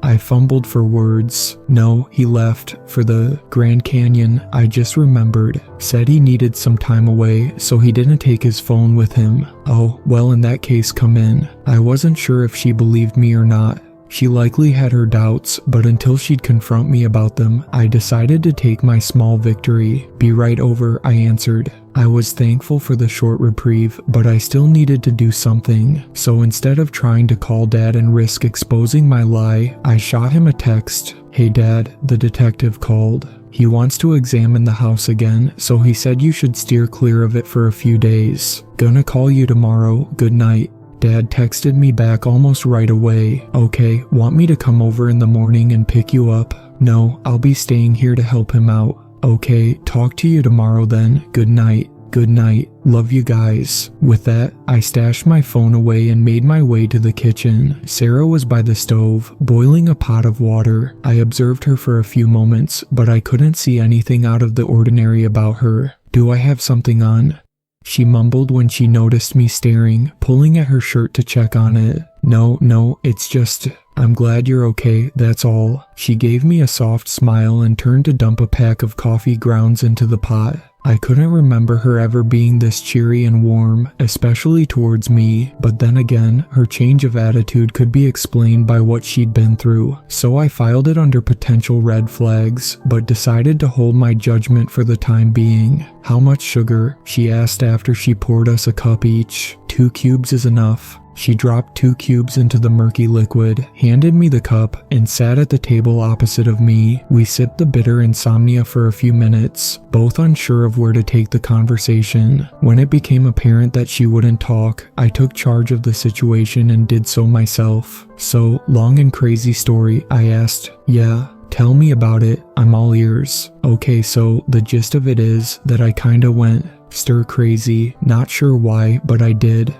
I fumbled for words. "No, he left for the Grand Canyon. I just remembered. Said he needed some time away, so he didn't take his phone with him." "Oh, well, in that case, come in." I wasn't sure if she believed me or not. She likely had her doubts, but until she'd confront me about them, I decided to take my small victory. "Be right over," I answered. I was thankful for the short reprieve, but I still needed to do something. So instead of trying to call Dad and risk exposing my lie, I shot him a text. "Hey Dad," the detective called. "He wants to examine the house again, so he said you should steer clear of it for a few days. Gonna call you tomorrow. Good night." Dad texted me back almost right away. "Okay, want me to come over in the morning and pick you up?" "No, I'll be staying here to help him out." "Okay, talk to you tomorrow then. Good night." "Good night. Love you guys." With that, I stashed my phone away and made my way to the kitchen. Sarah was by the stove, boiling a pot of water. I observed her for a few moments, but I couldn't see anything out of the ordinary about her. "Do I have something on?" she mumbled when she noticed me staring, pulling at her shirt to check on it. No, it's just, I'm glad you're okay, that's all." She gave me a soft smile and turned to dump a pack of coffee grounds into the pot. I couldn't remember her ever being this cheery and warm, especially towards me, but then again, her change of attitude could be explained by what she'd been through, so I filed it under potential red flags, but decided to hold my judgment for the time being. "How much sugar?" she asked after she poured us a cup each. 2 cubes is enough." She dropped 2 cubes into the murky liquid, handed me the cup, and sat at the table opposite of me. We sipped the bitter insomnia for a few minutes, both unsure of where to take the conversation. When it became apparent that she wouldn't talk, I took charge of the situation and did so myself. "So, long and crazy story?" I asked. "Yeah. Tell me about it. I'm all ears." "Okay, so the gist of it is that I kinda went stir crazy. Not sure why, but I did.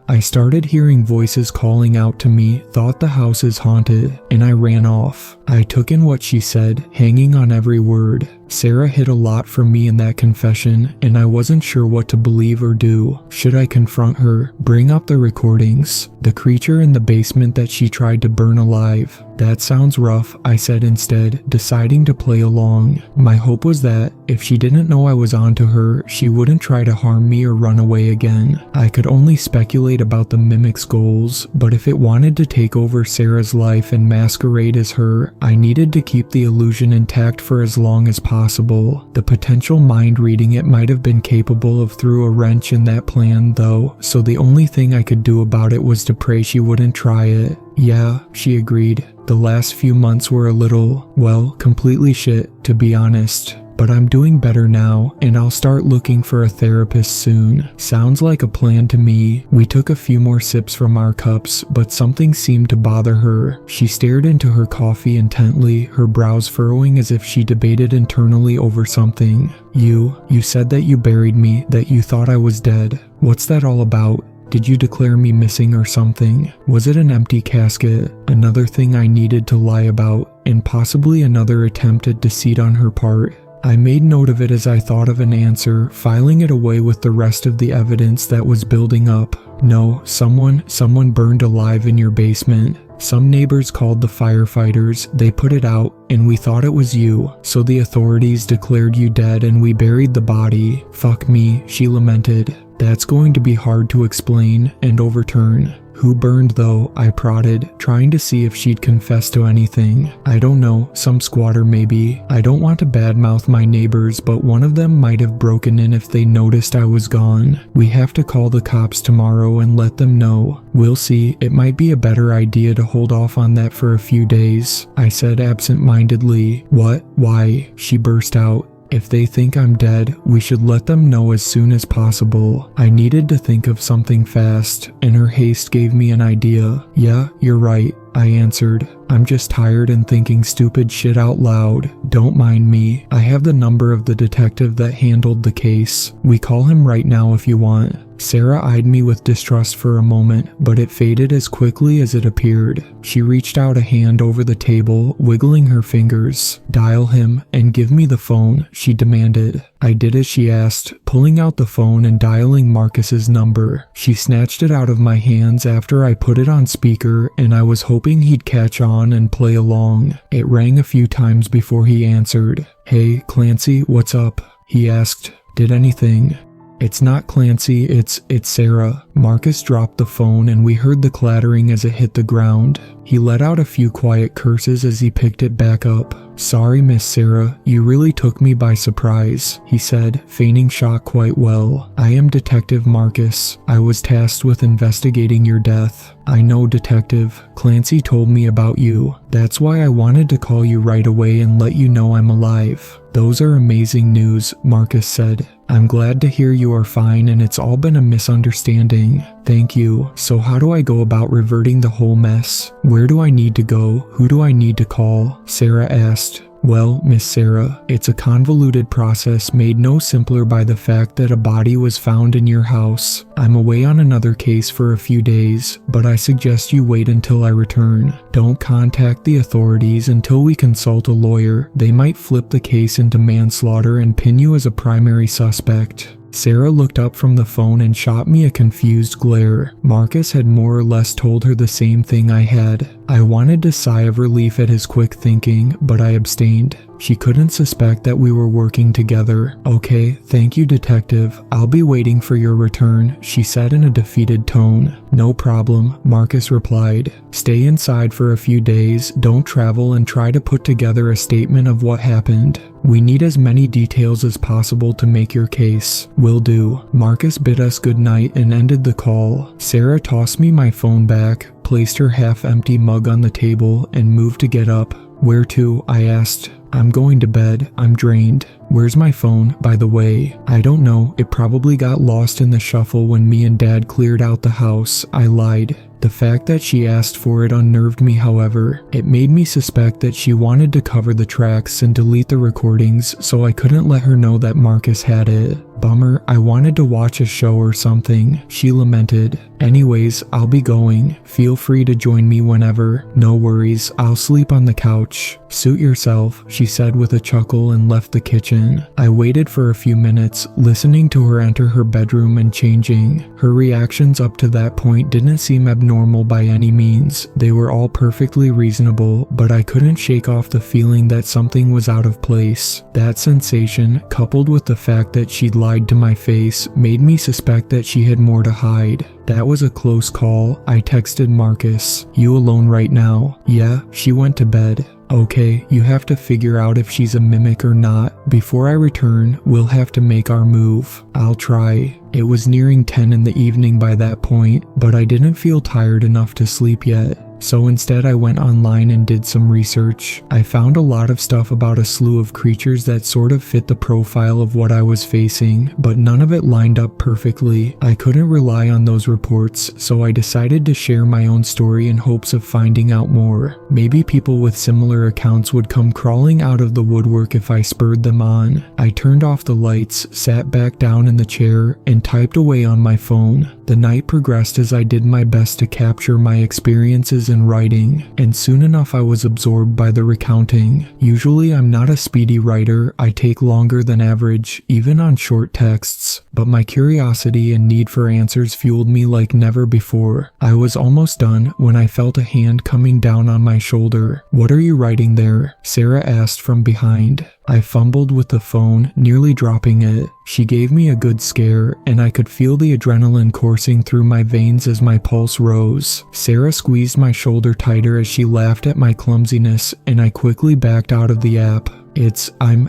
I started hearing voices calling out to me, thought the house is haunted, and I ran off." I took in what she said, hanging on every word. Sarah hid a lot from me in that confession, and I wasn't sure what to believe or do. Should I confront her, bring up the recordings, the creature in the basement that she tried to burn alive? "That sounds rough," I said instead, deciding to play along. My hope was that, if she didn't know I was onto her, she wouldn't try to harm me or run away again. I could only speculate about the Mimic's goals, but if it wanted to take over Sarah's life and masquerade as her, I needed to keep the illusion intact for as long as possible. The potential mind reading it might have been capable of threw a wrench in that plan though, so the only thing I could do about it was to pray she wouldn't try it. "Yeah," she agreed. "The last few months were a little, well, completely shit, to be honest. But I'm doing better now, and I'll start looking for a therapist soon." "Sounds like a plan to me." We took a few more sips from our cups, but something seemed to bother her. She stared into her coffee intently, her brows furrowing as if she debated internally over something. You said that you buried me, that you thought I was dead. What's that all about? Did you declare me missing or something? Was it an empty casket? Another thing I needed to lie about, and possibly another attempt at deceit on her part. I made note of it as I thought of an answer, filing it away with the rest of the evidence that was building up. "No, someone burned alive in your basement. Some neighbors called the firefighters, they put it out, and we thought it was you. So the authorities declared you dead and we buried the body. Fuck me," she lamented. "That's going to be hard to explain and overturn." "Who burned though?" I prodded, trying to see if she'd confess to anything. "I don't know, some squatter maybe. I don't want to badmouth my neighbors, but one of them might have broken in if they noticed I was gone. We have to call the cops tomorrow and let them know. We'll see, it might be a better idea to hold off on that for a few days," I said absent-mindedly. "What? Why?" she burst out. "If they think I'm dead, we should let them know as soon as possible." I needed to think of something fast, and her haste gave me an idea. "Yeah, you're right," I answered. "I'm just tired and thinking stupid shit out loud. Don't mind me. I have the number of the detective that handled the case. We call him right now if you want." Sarah eyed me with distrust for a moment, but it faded as quickly as it appeared. She reached out a hand over the table, wiggling her fingers. "Dial him, and give me the phone," she demanded. I did as she asked, pulling out the phone and dialing Marcus's number. She snatched it out of my hands after I put it on speaker, and I was hoping he'd catch on and play along. It rang a few times before he answered. "Hey, Clancy, what's up?" he asked. "Did anything?" "It's not Clancy, it's Sarah." Marcus dropped the phone and we heard the clattering as it hit the ground. He let out a few quiet curses as he picked it back up. "Sorry, Miss Sarah, you really took me by surprise," he said, feigning shock quite well. "I am Detective Marcus. I was tasked with investigating your death." "I know, Detective. Clancy told me about you. That's why I wanted to call you right away and let you know I'm alive." "Those are amazing news," Marcus said. "I'm glad to hear you are fine and it's all been a misunderstanding." "Thank you. So how do I go about reverting the whole mess? Where do I need to go? Who do I need to call?" Sarah asked. "Well, Miss Sarah, it's a convoluted process made no simpler by the fact that a body was found in your house. I'm away on another case for a few days, but I suggest you wait until I return. Don't contact the authorities until we consult a lawyer. They might flip the case into manslaughter and pin you as a primary suspect." Sarah looked up from the phone and shot me a confused glare. Marcus had more or less told her the same thing I had. I wanted to sigh of relief at his quick thinking, but I abstained. She couldn't suspect that we were working together. "Okay, thank you, detective. I'll be waiting for your return," she said in a defeated tone. "No problem," Marcus replied. "Stay inside for a few days, don't travel, and try to put together a statement of what happened. We need as many details as possible to make your case." "Will do." Marcus bid us goodnight and ended the call. Sarah tossed me my phone back, placed her half-empty mug on the table, and moved to get up. "Where to?" I asked. "I'm going to bed. I'm drained." "Where's my phone, by the way?" "I don't know. It probably got lost in the shuffle when me and Dad cleared out the house," I lied. The fact that she asked for it unnerved me, however. It made me suspect that she wanted to cover the tracks and delete the recordings, so I couldn't let her know that Marcus had it. "Bummer, I wanted to watch a show or something," she lamented. "Anyways, I'll be going. Feel free to join me whenever." "No worries, I'll sleep on the couch." "Suit yourself," she said with a chuckle and left the kitchen. I waited for a few minutes, listening to her enter her bedroom and changing. Her reactions up to that point didn't seem abnormal by any means. They were all perfectly reasonable, but I couldn't shake off the feeling that something was out of place. That sensation, coupled with the fact that she'd lied to my face, made me suspect that she had more to hide. "That was a close call," I texted Marcus. "You alone right now?" "Yeah, she went to bed." "Okay, you have to figure out if she's a mimic or not. Before I return, we'll have to make our move." "I'll try." It was nearing 10 in the evening by that point, but I didn't feel tired enough to sleep yet. So instead I went online and did some research. I found a lot of stuff about a slew of creatures that sort of fit the profile of what I was facing, but none of it lined up perfectly. I couldn't rely on those reports, so I decided to share my own story in hopes of finding out more. Maybe people with similar accounts would come crawling out of the woodwork if I spurred them on. I turned off the lights, sat back down in the chair, and typed away on my phone. The night progressed as I did my best to capture my experiences in writing, and soon enough I was absorbed by the recounting. Usually I'm not a speedy writer, I take longer than average, even on short texts, but my curiosity and need for answers fueled me like never before. I was almost done when I felt a hand coming down on my shoulder. "What are you writing there?" Sarah asked from behind. I fumbled with the phone, nearly dropping it. She gave me a good scare, and I could feel the adrenaline coursing through my veins as my pulse rose. Sarah squeezed my shoulder tighter as she laughed at my clumsiness, and I quickly backed out of the app.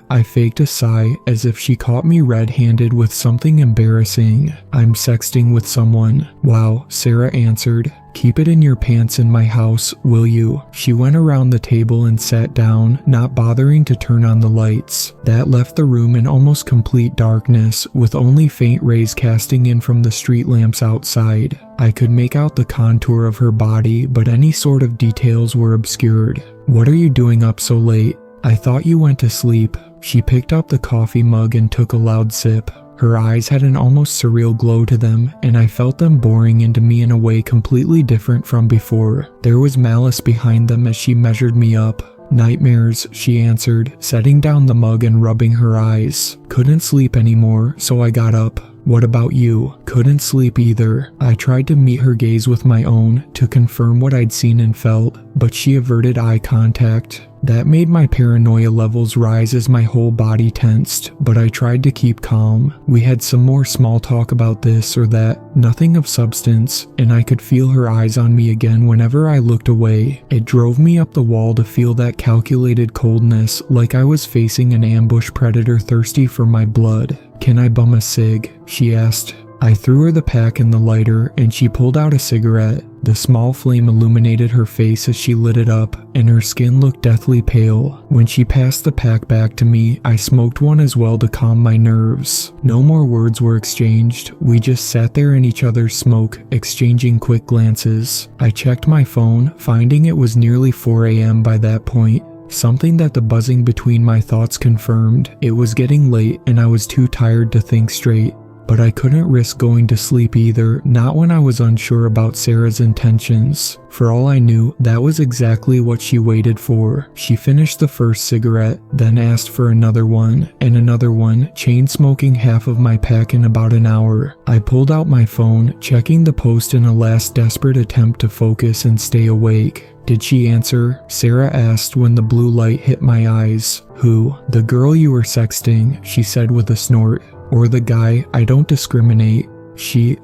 I faked a sigh as if she caught me red-handed with something embarrassing. "I'm sexting with someone." "Wow," Sarah answered. "Keep it in your pants in my house, will you?" She went around the table and sat down, not bothering to turn on the lights. That left the room in almost complete darkness, with only faint rays casting in from the street lamps outside. I could make out the contour of her body, but any sort of details were obscured. "What are you doing up so late?" "I thought you went to sleep." She picked up the coffee mug and took a loud sip. Her eyes had an almost surreal glow to them, and I felt them boring into me in a way completely different from before. There was malice behind them as she measured me up. "Nightmares," she answered, setting down the mug and rubbing her eyes. "Couldn't sleep anymore, so I got up." "What about you?" "Couldn't sleep either." I tried to meet her gaze with my own, to confirm what I'd seen and felt, but she averted eye contact. That made my paranoia levels rise as my whole body tensed, but I tried to keep calm. We had some more small talk about this or that, nothing of substance, and I could feel her eyes on me again whenever I looked away. It drove me up the wall to feel that calculated coldness, like I was facing an ambush predator thirsty for my blood. "Can I bum a cig?" she asked. I threw her the pack and the lighter, and she pulled out a cigarette. The small flame illuminated her face as she lit it up, and her skin looked deathly pale. When she passed the pack back to me, I smoked one as well to calm my nerves. No more words were exchanged. We just sat there in each other's smoke, exchanging quick glances. I checked my phone, finding it was nearly 4 a.m. by that point. Something that the buzzing between my thoughts confirmed. It was getting late, and I was too tired to think straight. but I couldn't risk going to sleep either, not when I was unsure about Sarah's intentions. For all I knew, that was exactly what she waited for. She finished the first cigarette, then asked for another one, and another one, chain smoking half of my pack in about an hour. I pulled out my phone, checking the post in a last desperate attempt to focus and stay awake. Did she answer? Sarah asked when the blue light hit my eyes. Who? The girl you were sexting, she said with a snort. Or the guy, I don't discriminate. She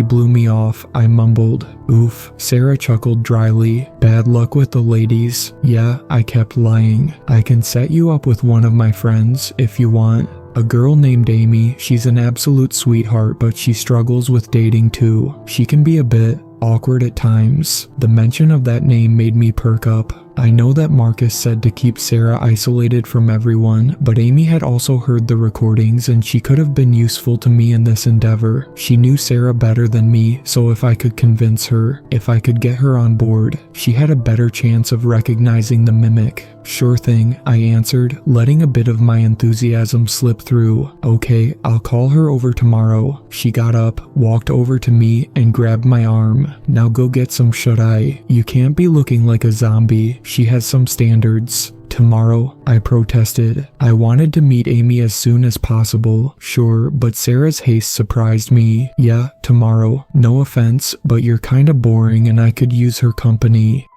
blew me off, I mumbled. Oof, Sarah chuckled dryly. Bad luck with the ladies. Yeah, I kept lying. I can set you up with one of my friends, if you want. A girl named Amy, she's an absolute sweetheart, but she struggles with dating too. She can be a bit awkward at times. The mention of that name made me perk up. I know that Marcus said to keep Sarah isolated from everyone, but Amy had also heard the recordings and she could have been useful to me in this endeavor. She knew Sarah better than me, so if I could convince her, if I could get her on board, she had a better chance of recognizing the mimic. Sure thing, I answered, letting a bit of my enthusiasm slip through. Okay, I'll call her over tomorrow. She got up, walked over to me, and grabbed my arm. Now go get some shut-eye. You can't be looking like a zombie. She has some standards. Tomorrow, I protested. I wanted to meet Amy as soon as possible. Sure, but Sarah's haste surprised me. Yeah, tomorrow. No offense, but you're kinda boring and I could use her company.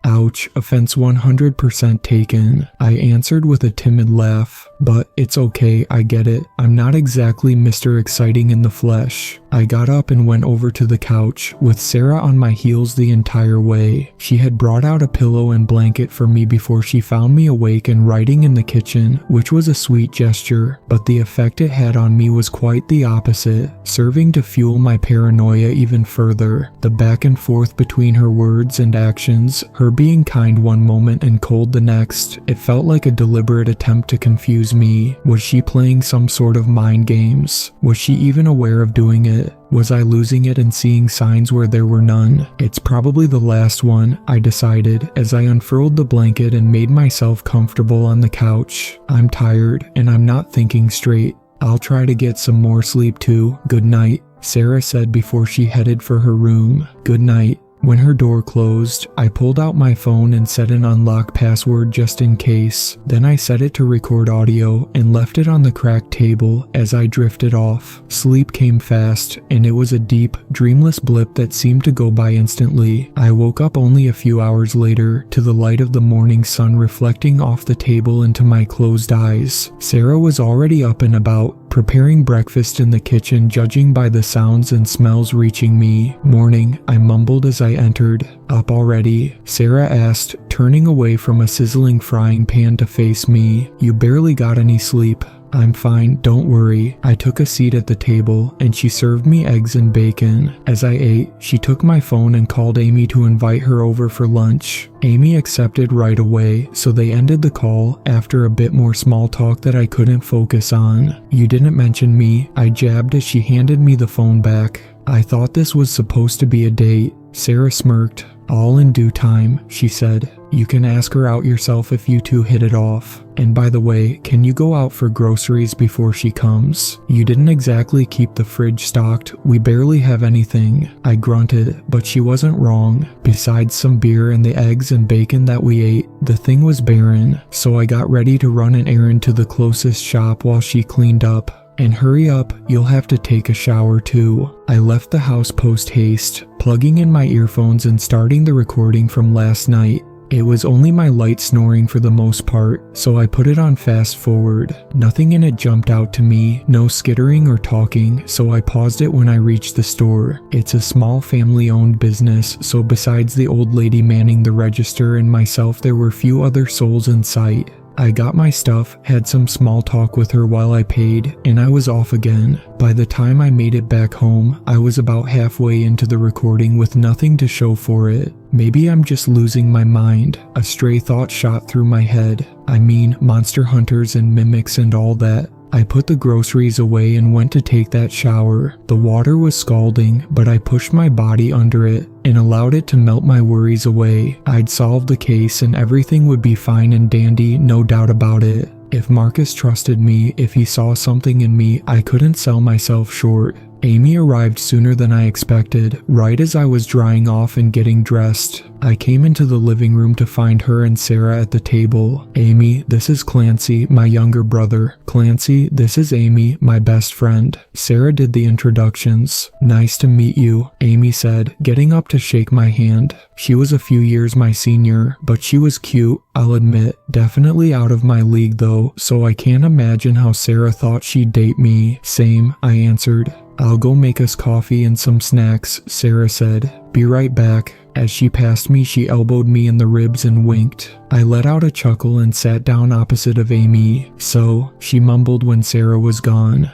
Ouch, offense 100% taken. I answered with a timid laugh. But it's okay, I get it. I'm not exactly Mr. Exciting in the flesh. I got up and went over to the couch, with Sarah on my heels the entire way. She had brought out a pillow and blanket for me before she found me awake and writing in the kitchen, which was a sweet gesture, but the effect it had on me was quite the opposite, serving to fuel my paranoia even further. The back and forth between her words and actions, her being kind one moment and cold the next, it felt like a deliberate attempt to confuse me. Was she playing some sort of mind games? Was she even aware of doing it? Was I losing it and seeing signs where there were none? It's probably the last one, I decided, as I unfurled the blanket and made myself comfortable on the couch. I'm tired, and I'm not thinking straight. I'll try to get some more sleep too. Good night, Sarah said before she headed for her room. Good night. When her door closed, I pulled out my phone and set an unlock password just in case. Then I set it to record audio and left it on the cracked table as I drifted off. Sleep came fast, and it was a deep, dreamless blip that seemed to go by instantly. I woke up only a few hours later to the light of the morning sun reflecting off the table into my closed eyes. Sarah was already up and about, preparing breakfast in the kitchen, judging by the sounds and smells reaching me. Morning, I mumbled as I entered. Up already? Sarah asked, turning away from a sizzling frying pan to face me. You barely got any sleep. I'm fine, don't worry. I took a seat at the table, and she served me eggs and bacon. As I ate, she took my phone and called Amy to invite her over for lunch. Amy accepted right away, so they ended the call after a bit more small talk that I couldn't focus on. You didn't mention me, I jabbed as she handed me the phone back. I thought this was supposed to be a date. Sarah smirked. All in due time, she said. You can ask her out yourself if you two hit it off. And by the way, can you go out for groceries before she comes? You didn't exactly keep the fridge stocked. We barely have anything. I grunted, but she wasn't wrong. Besides some beer and the eggs and bacon that we ate, the thing was barren. So I got ready to run an errand to the closest shop while she cleaned up. And hurry up, you'll have to take a shower too. I left the house post haste, plugging in my earphones and starting the recording from last night. It was only my light snoring for the most part, so I put it on fast forward. Nothing in it jumped out to me, no skittering or talking, so I paused it when I reached the store. It's a small family-owned business, so besides the old lady manning the register and myself, there were few other souls in sight. I got my stuff, had some small talk with her while I paid, and I was off again. By the time I made it back home, I was about halfway into the recording with nothing to show for it. Maybe I'm just losing my mind. A stray thought shot through my head. I mean, monster hunters and mimics and all that. I put the groceries away and went to take that shower. The water was scalding, but I pushed my body under it and allowed it to melt my worries away. I'd solved the case and everything would be fine and dandy, no doubt about it. If Marcus trusted me, if he saw something in me, I couldn't sell myself short. Amy arrived sooner than I expected, right as I was drying off and getting dressed. I came into the living room to find her and Sarah at the table. Amy, this is Clancy, my younger brother. Clancy, this is Amy, my best friend. Sarah did the introductions. Nice to meet you, Amy said, getting up to shake my hand. She was a few years my senior, but she was cute, I'll admit. Definitely out of my league though, so I can't imagine how Sarah thought she'd date me. Same, I answered. I'll go make us coffee and some snacks, Sarah said. Be right back. As she passed me, she elbowed me in the ribs and winked. I let out a chuckle and sat down opposite of Amy. So, she mumbled when Sarah was gone.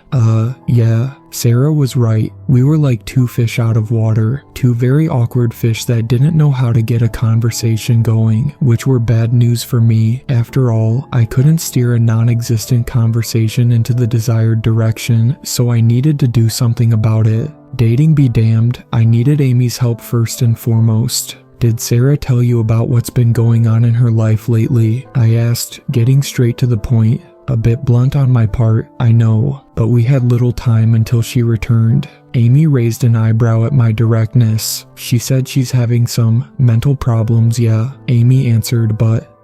Yeah. Sarah was right. We were like two fish out of water. Two very awkward fish that didn't know how to get a conversation going, which were bad news for me. After all, I couldn't steer a non-existent conversation into the desired direction, so I needed to do something about it. Dating be damned, I needed Amy's help first and foremost. Did Sarah tell you about what's been going on in her life lately? I asked, getting straight to the point. A bit blunt on my part, I know, but we had little time until she returned. Amy raised an eyebrow at my directness. She said she's having some mental problems, yeah, Amy answered, but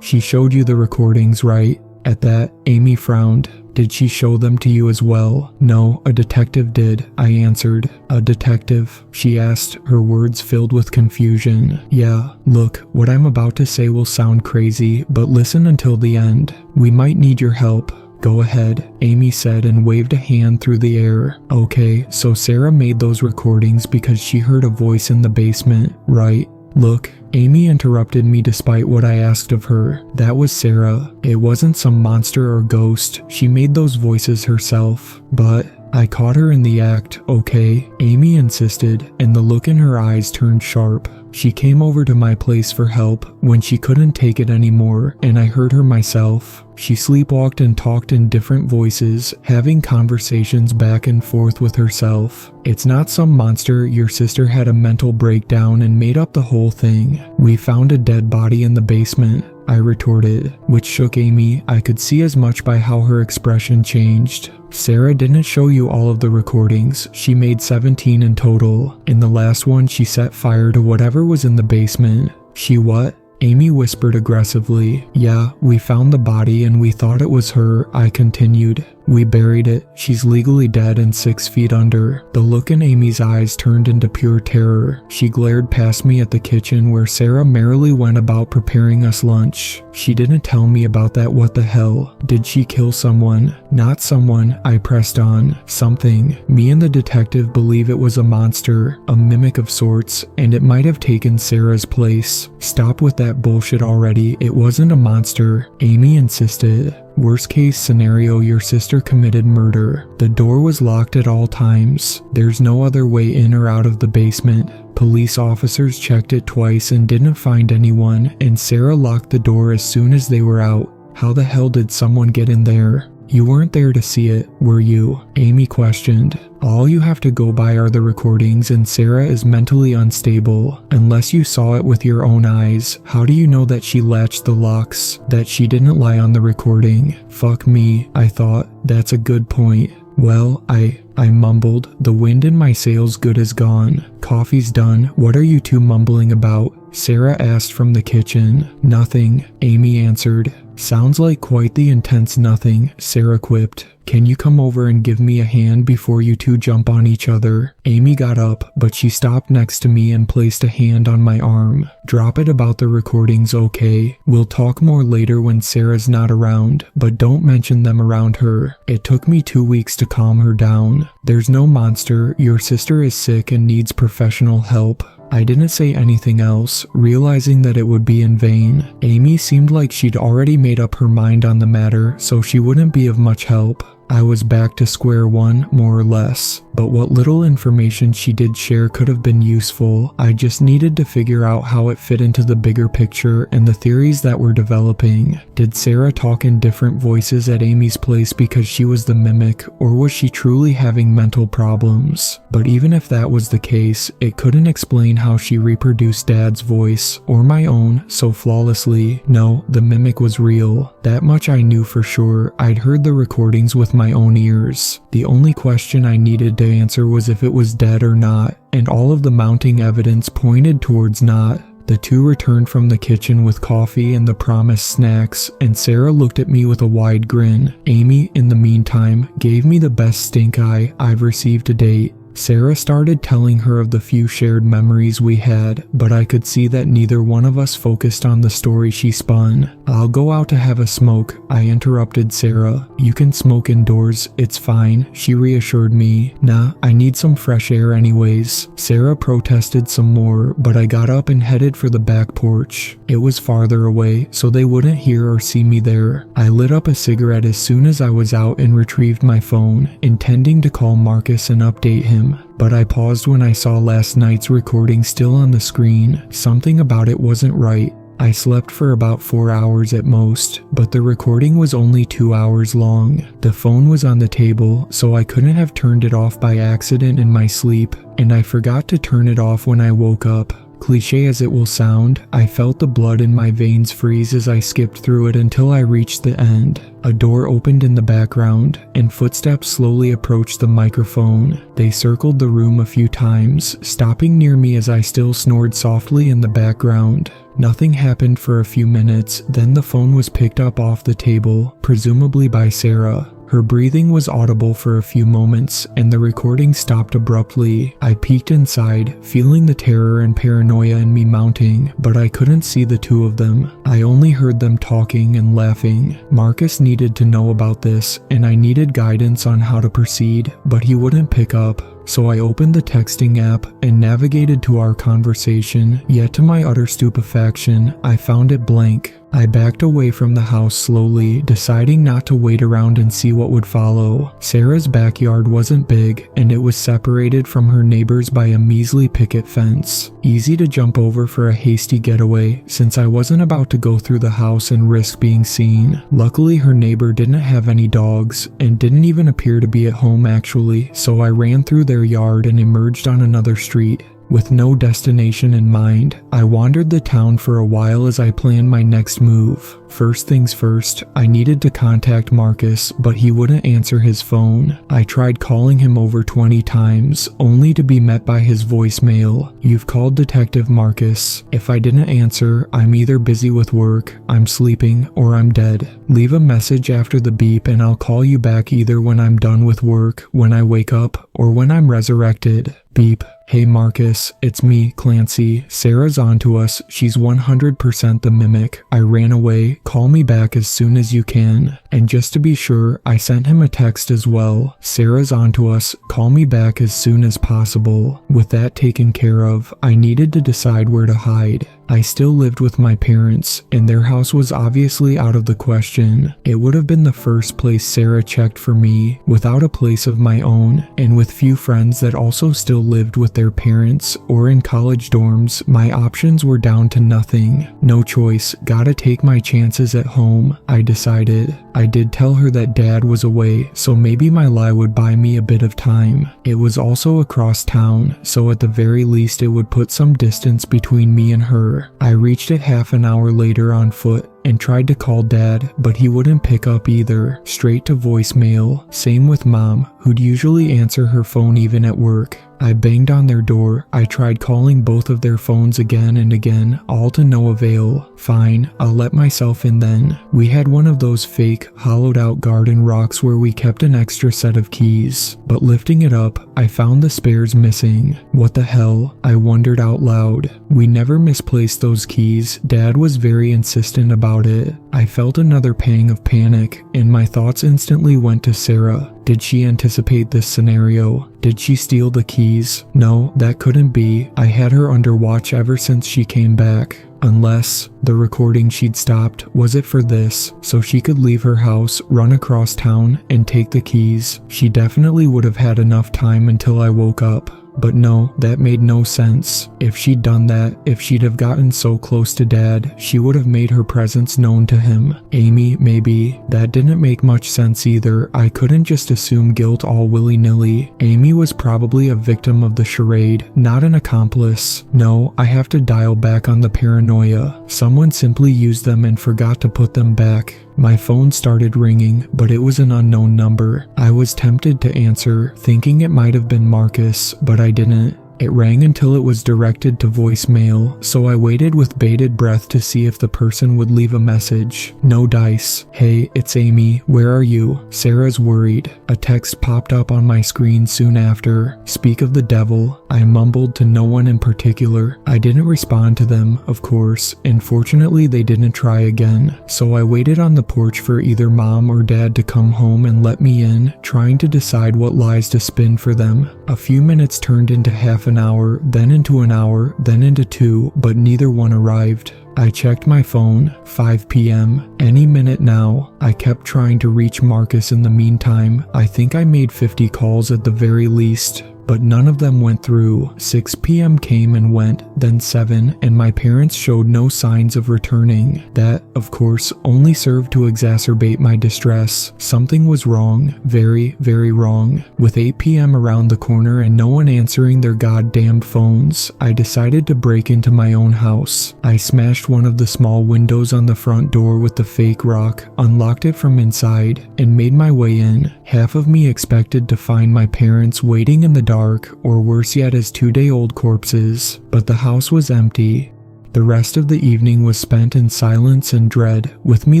she showed you the recordings, right? At that, Amy frowned. Did she show them to you as well? No, a detective did, I answered. A detective? She asked, her words filled with confusion. Yeah, look, what I'm about to say will sound crazy, but listen until the end. We might need your help. Go ahead, Amy said and waved a hand through the air. Okay, so Sarah made those recordings because she heard a voice in the basement, right? Look, Amy interrupted me despite what I asked of her. That was Sarah. It wasn't some monster or ghost. She made those voices herself. But I caught her in the act, okay? Amy insisted, and the look in her eyes turned sharp. She came over to my place for help when she couldn't take it anymore, and I heard her myself. She sleepwalked and talked in different voices, having conversations back and forth with herself. It's not some monster, your sister had a mental breakdown and made up the whole thing. We found a dead body in the basement, I retorted, which shook Amy. I could see as much by how her expression changed. Sarah didn't show you all of the recordings. She made 17 in total. In the last one, she set fire to whatever was in the basement. She what? Amy whispered aggressively. Yeah, we found the body and we thought it was her, I continued. We buried it. She's legally dead and 6 feet under. The look in Amy's eyes turned into pure terror. She glared past me at the kitchen where Sarah merrily went about preparing us lunch. She didn't tell me about that. What the hell? Did she kill someone? Not someone, I pressed on. Something. Me and the detective believe it was a monster, a mimic of sorts, and it might have taken Sarah's place. Stop with that bullshit already. It wasn't a monster, Amy insisted. Worst case scenario, your sister committed murder. The door was locked at all times. There's no other way in or out of the basement. Police officers checked it twice and didn't find anyone, and Sarah locked the door as soon as they were out. How the hell did someone get in there? You weren't there to see it, were you? Amy questioned. All you have to go by are the recordings, and Sarah is mentally unstable. Unless you saw it with your own eyes, how do you know that she latched the locks? That she didn't lie on the recording? Fuck me, I thought. That's a good point. Well, I mumbled. The wind in my sails good as gone. Coffee's done. What are you two mumbling about? Sarah asked from the kitchen. Nothing, Amy answered. Sounds like quite the intense nothing, Sarah quipped. Can you come over and give me a hand before you two jump on each other? Amy got up, but she stopped next to me and placed a hand on my arm. Drop it about the recordings, okay? We'll talk more later when Sarah's not around, but don't mention them around her. It took me 2 weeks to calm her down. There's no monster. Your sister is sick and needs professional help. I didn't say anything else, realizing that it would be in vain. Amy seemed like she'd already made up her mind on the matter, so she wouldn't be of much help. I was back to square one, more or less. but what little information she did share could have been useful. I just needed to figure out how it fit into the bigger picture and the theories that were developing. Did Sarah talk in different voices at Amy's place because she was the mimic, or was she truly having mental problems? But even if that was the case, it couldn't explain how she reproduced Dad's voice, or my own, so flawlessly. No, the mimic was real. That much I knew for sure. I'd heard the recordings with my own ears. The only question I needed to answer was if it was dead or not, and all of the mounting evidence pointed towards not. The two returned from the kitchen with coffee and the promised snacks, and Sarah looked at me with a wide grin. Amy, in the meantime, gave me the best stink eye I've received to date. Sarah started telling her of the few shared memories we had, but I could see that neither one of us focused on the story she spun. "I'll go out to have a smoke," I interrupted Sarah. "You can smoke indoors, it's fine," she reassured me. "Nah, I need some fresh air anyways." Sarah protested some more, but I got up and headed for the back porch. It was farther away, so they wouldn't hear or see me there. I lit up a cigarette as soon as I was out and retrieved my phone, intending to call Marcus and update him. But I paused when I saw last night's recording still on the screen. Something about it wasn't right. I slept for about 4 hours at most, but the recording was only 2 hours long. The phone was on the table, so I couldn't have turned it off by accident in my sleep, and I forgot to turn it off when I woke up. Cliche as it will sound, I felt the blood in my veins freeze as I skipped through it until I reached the end. A door opened in the background, and footsteps slowly approached the microphone. They circled the room a few times, stopping near me as I still snored softly in the background. Nothing happened for a few minutes, then the phone was picked up off the table, presumably by Sarah. Her breathing was audible for a few moments, and the recording stopped abruptly. I peeked inside, feeling the terror and paranoia in me mounting, but I couldn't see the two of them. I only heard them talking and laughing. Marcus needed to know about this, and I needed guidance on how to proceed, but he wouldn't pick up. So I opened the texting app and navigated to our conversation, yet to my utter stupefaction, I found it blank. I backed away from the house slowly, deciding not to wait around and see what would follow. Sarah's backyard wasn't big, and it was separated from her neighbors by a measly picket fence. Easy to jump over for a hasty getaway, since I wasn't about to go through the house and risk being seen. Luckily, her neighbor didn't have any dogs, and didn't even appear to be at home actually, so I ran through their yard and emerged on another street. With no destination in mind, I wandered the town for a while as I planned my next move. First things first, I needed to contact Marcus, but he wouldn't answer his phone. I tried calling him over 20 times, only to be met by his voicemail. "You've called Detective Marcus. If I didn't answer, I'm either busy with work, I'm sleeping, or I'm dead. Leave a message after the beep and I'll call you back either when I'm done with work, when I wake up, or when I'm resurrected." Beep. "Hey Marcus, it's me, Clancy. Sarah's onto us. She's 100% the mimic. I ran away. Call me back as soon as you can." And just to be sure, I sent him a text as well. "Sarah's onto us. Call me back as soon as possible." With that taken care of, I needed to decide where to hide. I still lived with my parents, and their house was obviously out of the question. It would have been the first place Sarah checked for me, without a place of my own, and with few friends that also still lived with their parents or in college dorms. My options were down to nothing. No choice, gotta take my chances at home, I decided. I did tell her that Dad was away, so maybe my lie would buy me a bit of time. It was also across town, so at the very least it would put some distance between me and her. I reached it half an hour later on foot and tried to call Dad, but he wouldn't pick up either. Straight to voicemail. Same with Mom, who'd usually answer her phone even at work. I banged on their door. I tried calling both of their phones again and again, all to no avail. Fine, I'll let myself in then. We had one of those fake, hollowed out garden rocks where we kept an extra set of keys, but lifting it up, I found the spares missing. What the hell? I wondered out loud. We never misplaced those keys. Dad was very insistent about it. I felt another pang of panic, and my thoughts instantly went to Sarah. Did she anticipate this scenario? Did she steal the keys? No, that couldn't be. I had her under watch ever since she came back. Unless the recording she'd stopped, was it for this, so she could leave her house, run across town, and take the keys? She definitely would have had enough time until I woke up. But no, that made no sense. If she'd done that, if she'd have gotten so close to Dad, she would have made her presence known to him. Amy, maybe. That didn't make much sense either. I couldn't just assume guilt all willy-nilly. Amy was probably a victim of the charade, not an accomplice. No, I have to dial back on the paranoia. Someone simply used them and forgot to put them back. My phone started ringing, but it was an unknown number. I was tempted to answer, thinking it might have been Marcus, but I didn't. It rang until it was directed to voicemail, so I waited with bated breath to see if the person would leave a message. No dice. Hey, it's Amy. Where are you? Sarah's worried. A text popped up on my screen soon after. Speak of the devil. I mumbled to no one in particular. I didn't respond to them, of course, and fortunately they didn't try again. So I waited on the porch for either Mom or Dad to come home and let me in, trying to decide what lies to spin for them. A few minutes turned into half an hour, then into an hour, then into 2, but neither one arrived. I checked my phone, 5 p.m. Any minute now. I kept trying to reach Marcus in the meantime. I think I made 50 calls at the very least. But none of them went through. 6 p.m. came and went, then 7, and my parents showed no signs of returning. That, of course, only served to exacerbate my distress. Something was wrong, very, very wrong. With 8 p.m. around the corner and no one answering their goddamned phones, I decided to break into my own house. I smashed one of the small windows on the front door with the fake rock, unlocked it from inside, and made my way in. Half of me expected to find my parents waiting in the dark, or worse yet as 2-day-old corpses, but the house was empty. The rest of the evening was spent in silence and dread, with me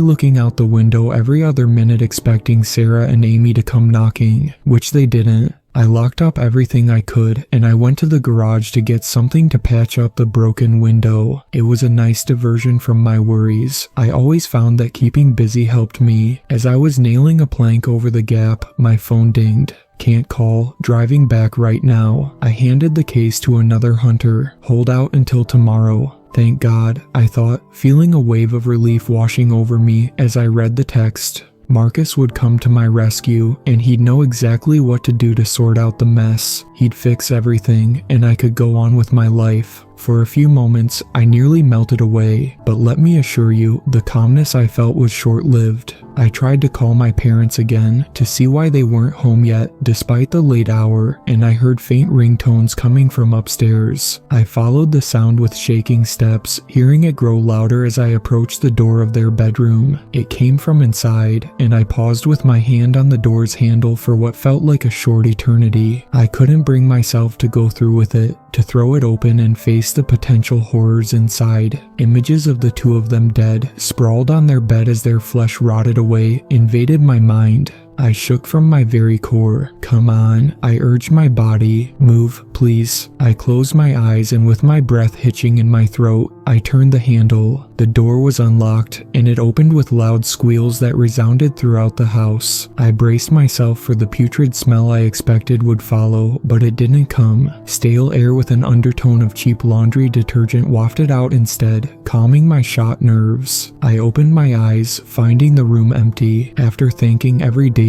looking out the window every other minute expecting Sarah and Amy to come knocking, which they didn't. I locked up everything I could, and I went to the garage to get something to patch up the broken window. It was a nice diversion from my worries. I always found that keeping busy helped me. As I was nailing a plank over the gap, my phone dinged. Can't call, driving back right now. I handed the case to another hunter. Hold out until tomorrow. Thank God, I thought, feeling a wave of relief washing over me as I read the text. Marcus would come to my rescue, and he'd know exactly what to do to sort out the mess. He'd fix everything, and I could go on with my life. For a few moments, I nearly melted away, but let me assure you, the calmness I felt was short-lived. I tried to call my parents again to see why they weren't home yet, despite the late hour, and I heard faint ringtones coming from upstairs. I followed the sound with shaking steps, hearing it grow louder as I approached the door of their bedroom. It came from inside, and I paused with my hand on the door's handle for what felt like a short eternity. I couldn't bring myself to go through with it, to throw it open and face the potential horrors inside. Images of the two of them dead, sprawled on their bed as their flesh rotted away, invaded my mind. I shook from my very core. Come on, I urged my body. Move, please. I closed my eyes and with my breath hitching in my throat, I turned the handle. The door was unlocked and it opened with loud squeals that resounded throughout the house. I braced myself for the putrid smell I expected would follow, but it didn't come. Stale air with an undertone of cheap laundry detergent wafted out instead, calming my shot nerves. I opened my eyes, finding the room empty. After thanking every deity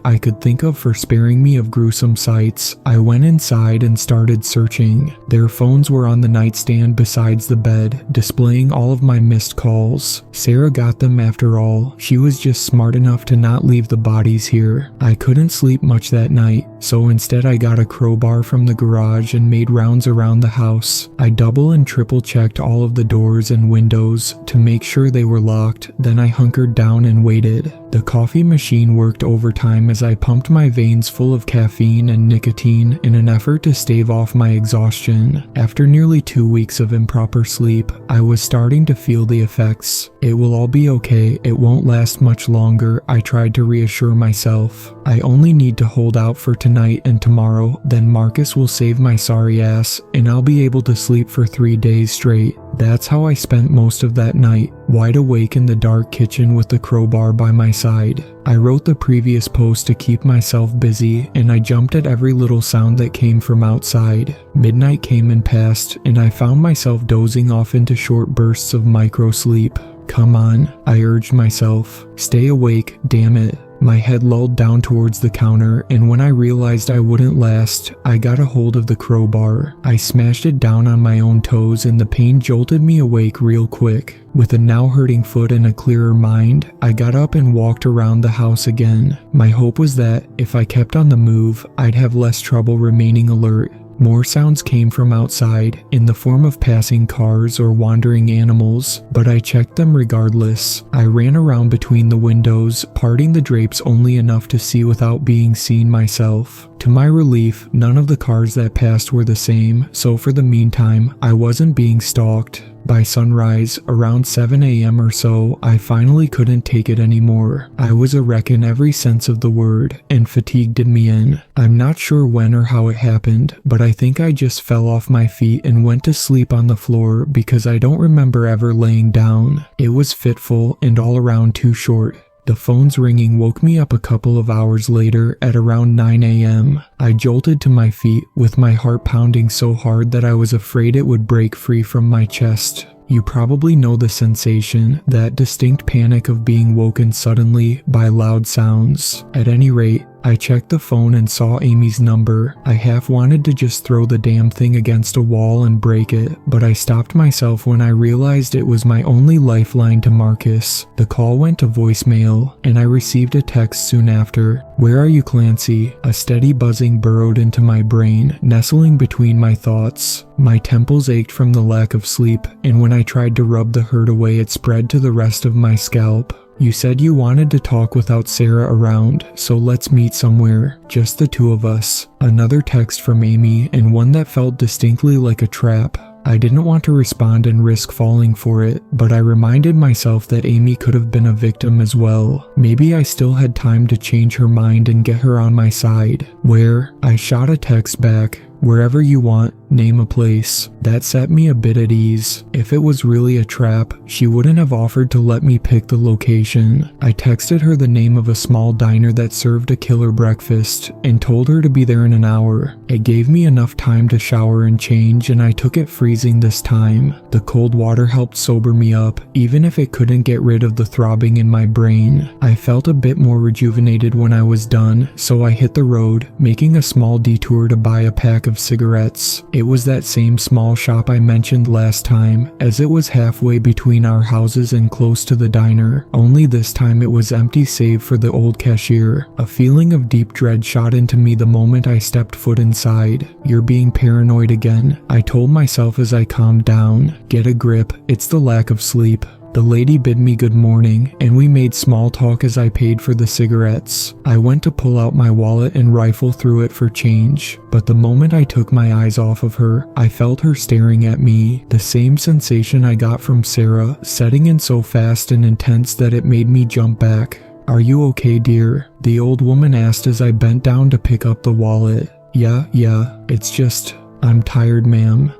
I could think of for sparing me of gruesome sights, I went inside and started searching. Their phones were on the nightstand besides the bed, displaying all of my missed calls. Sarah got them after all. She was just smart enough to not leave the bodies here. I couldn't sleep much that night, so instead I got a crowbar from the garage and made rounds around the house. I double and triple checked all of the doors and windows to make sure they were locked, then I hunkered down and waited. The coffee machine worked overtime as I pumped my veins full of caffeine and nicotine in an effort to stave off my exhaustion. After nearly 2 weeks of improper sleep, I was starting to feel the effects. It will all be okay, it won't last much longer, I tried to reassure myself. I only need to hold out for tonight and tomorrow, then Marcus will save my sorry ass, and I'll be able to sleep for 3 days straight. That's how I spent most of that night, wide awake in the dark kitchen with the crowbar by my side. I wrote the previous post to keep myself busy, and I jumped at every little sound that came from outside. Midnight came and passed, and I found myself dozing off into short bursts of micro sleep. Come on, I urged myself. Stay awake, damn it. My head lulled down towards the counter, and when I realized I wouldn't last, I got a hold of the crowbar. I smashed it down on my own toes, and the pain jolted me awake real quick. With a now hurting foot and a clearer mind, I got up and walked around the house again. My hope was that, if I kept on the move, I'd have less trouble remaining alert. More sounds came from outside, in the form of passing cars or wandering animals, but I checked them regardless. I ran around between the windows, parting the drapes only enough to see without being seen myself. To my relief, none of the cars that passed were the same, so for the meantime, I wasn't being stalked. By sunrise, around 7 a.m. or so, I finally couldn't take it anymore. I was a wreck in every sense of the word, and fatigue did me in. I'm not sure when or how it happened, but I think I just fell off my feet and went to sleep on the floor because I don't remember ever laying down. It was fitful and all around too short. The phone's ringing woke me up a couple of hours later at around 9 a.m. I jolted to my feet with my heart pounding so hard that I was afraid it would break free from my chest. You probably know the sensation, that distinct panic of being woken suddenly by loud sounds. At any rate, I checked the phone and saw Amy's number. I half wanted to just throw the damn thing against a wall and break it, but I stopped myself when I realized it was my only lifeline to Marcus. The call went to voicemail, and I received a text soon after. "Where are you, Clancy?" A steady buzzing burrowed into my brain, nestling between my thoughts. My temples ached from the lack of sleep, and when I tried to rub the hurt away, it spread to the rest of my scalp. "You said you wanted to talk without Sarah around, so let's meet somewhere, just the two of us." Another text from Amy, and one that felt distinctly like a trap. I didn't want to respond and risk falling for it, but I reminded myself that Amy could have been a victim as well. Maybe I still had time to change her mind and get her on my side. "Where?" I shot a text back. "Wherever you want, name a place." That set me a bit at ease. If it was really a trap, she wouldn't have offered to let me pick the location. I texted her the name of a small diner that served a killer breakfast and told her to be there in an hour. It gave me enough time to shower and change, and I took it freezing this time. The cold water helped sober me up, even if it couldn't get rid of the throbbing in my brain. I felt a bit more rejuvenated when I was done, so I hit the road, making a small detour to buy a pack of cigarettes. It was that same small shop I mentioned last time, as it was halfway between our houses and close to the diner, only this time it was empty save for the old cashier. A feeling of deep dread shot into me the moment I stepped foot inside. "You're being paranoid again," I told myself as I calmed down. "Get a grip, it's the lack of sleep." The lady bid me good morning, and we made small talk as I paid for the cigarettes. I went to pull out my wallet and rifle through it for change, but the moment I took my eyes off of her, I felt her staring at me, the same sensation I got from Sarah, setting in so fast and intense that it made me jump back. "Are you okay, dear?" the old woman asked as I bent down to pick up the wallet. Yeah, it's just, I'm tired, ma'am."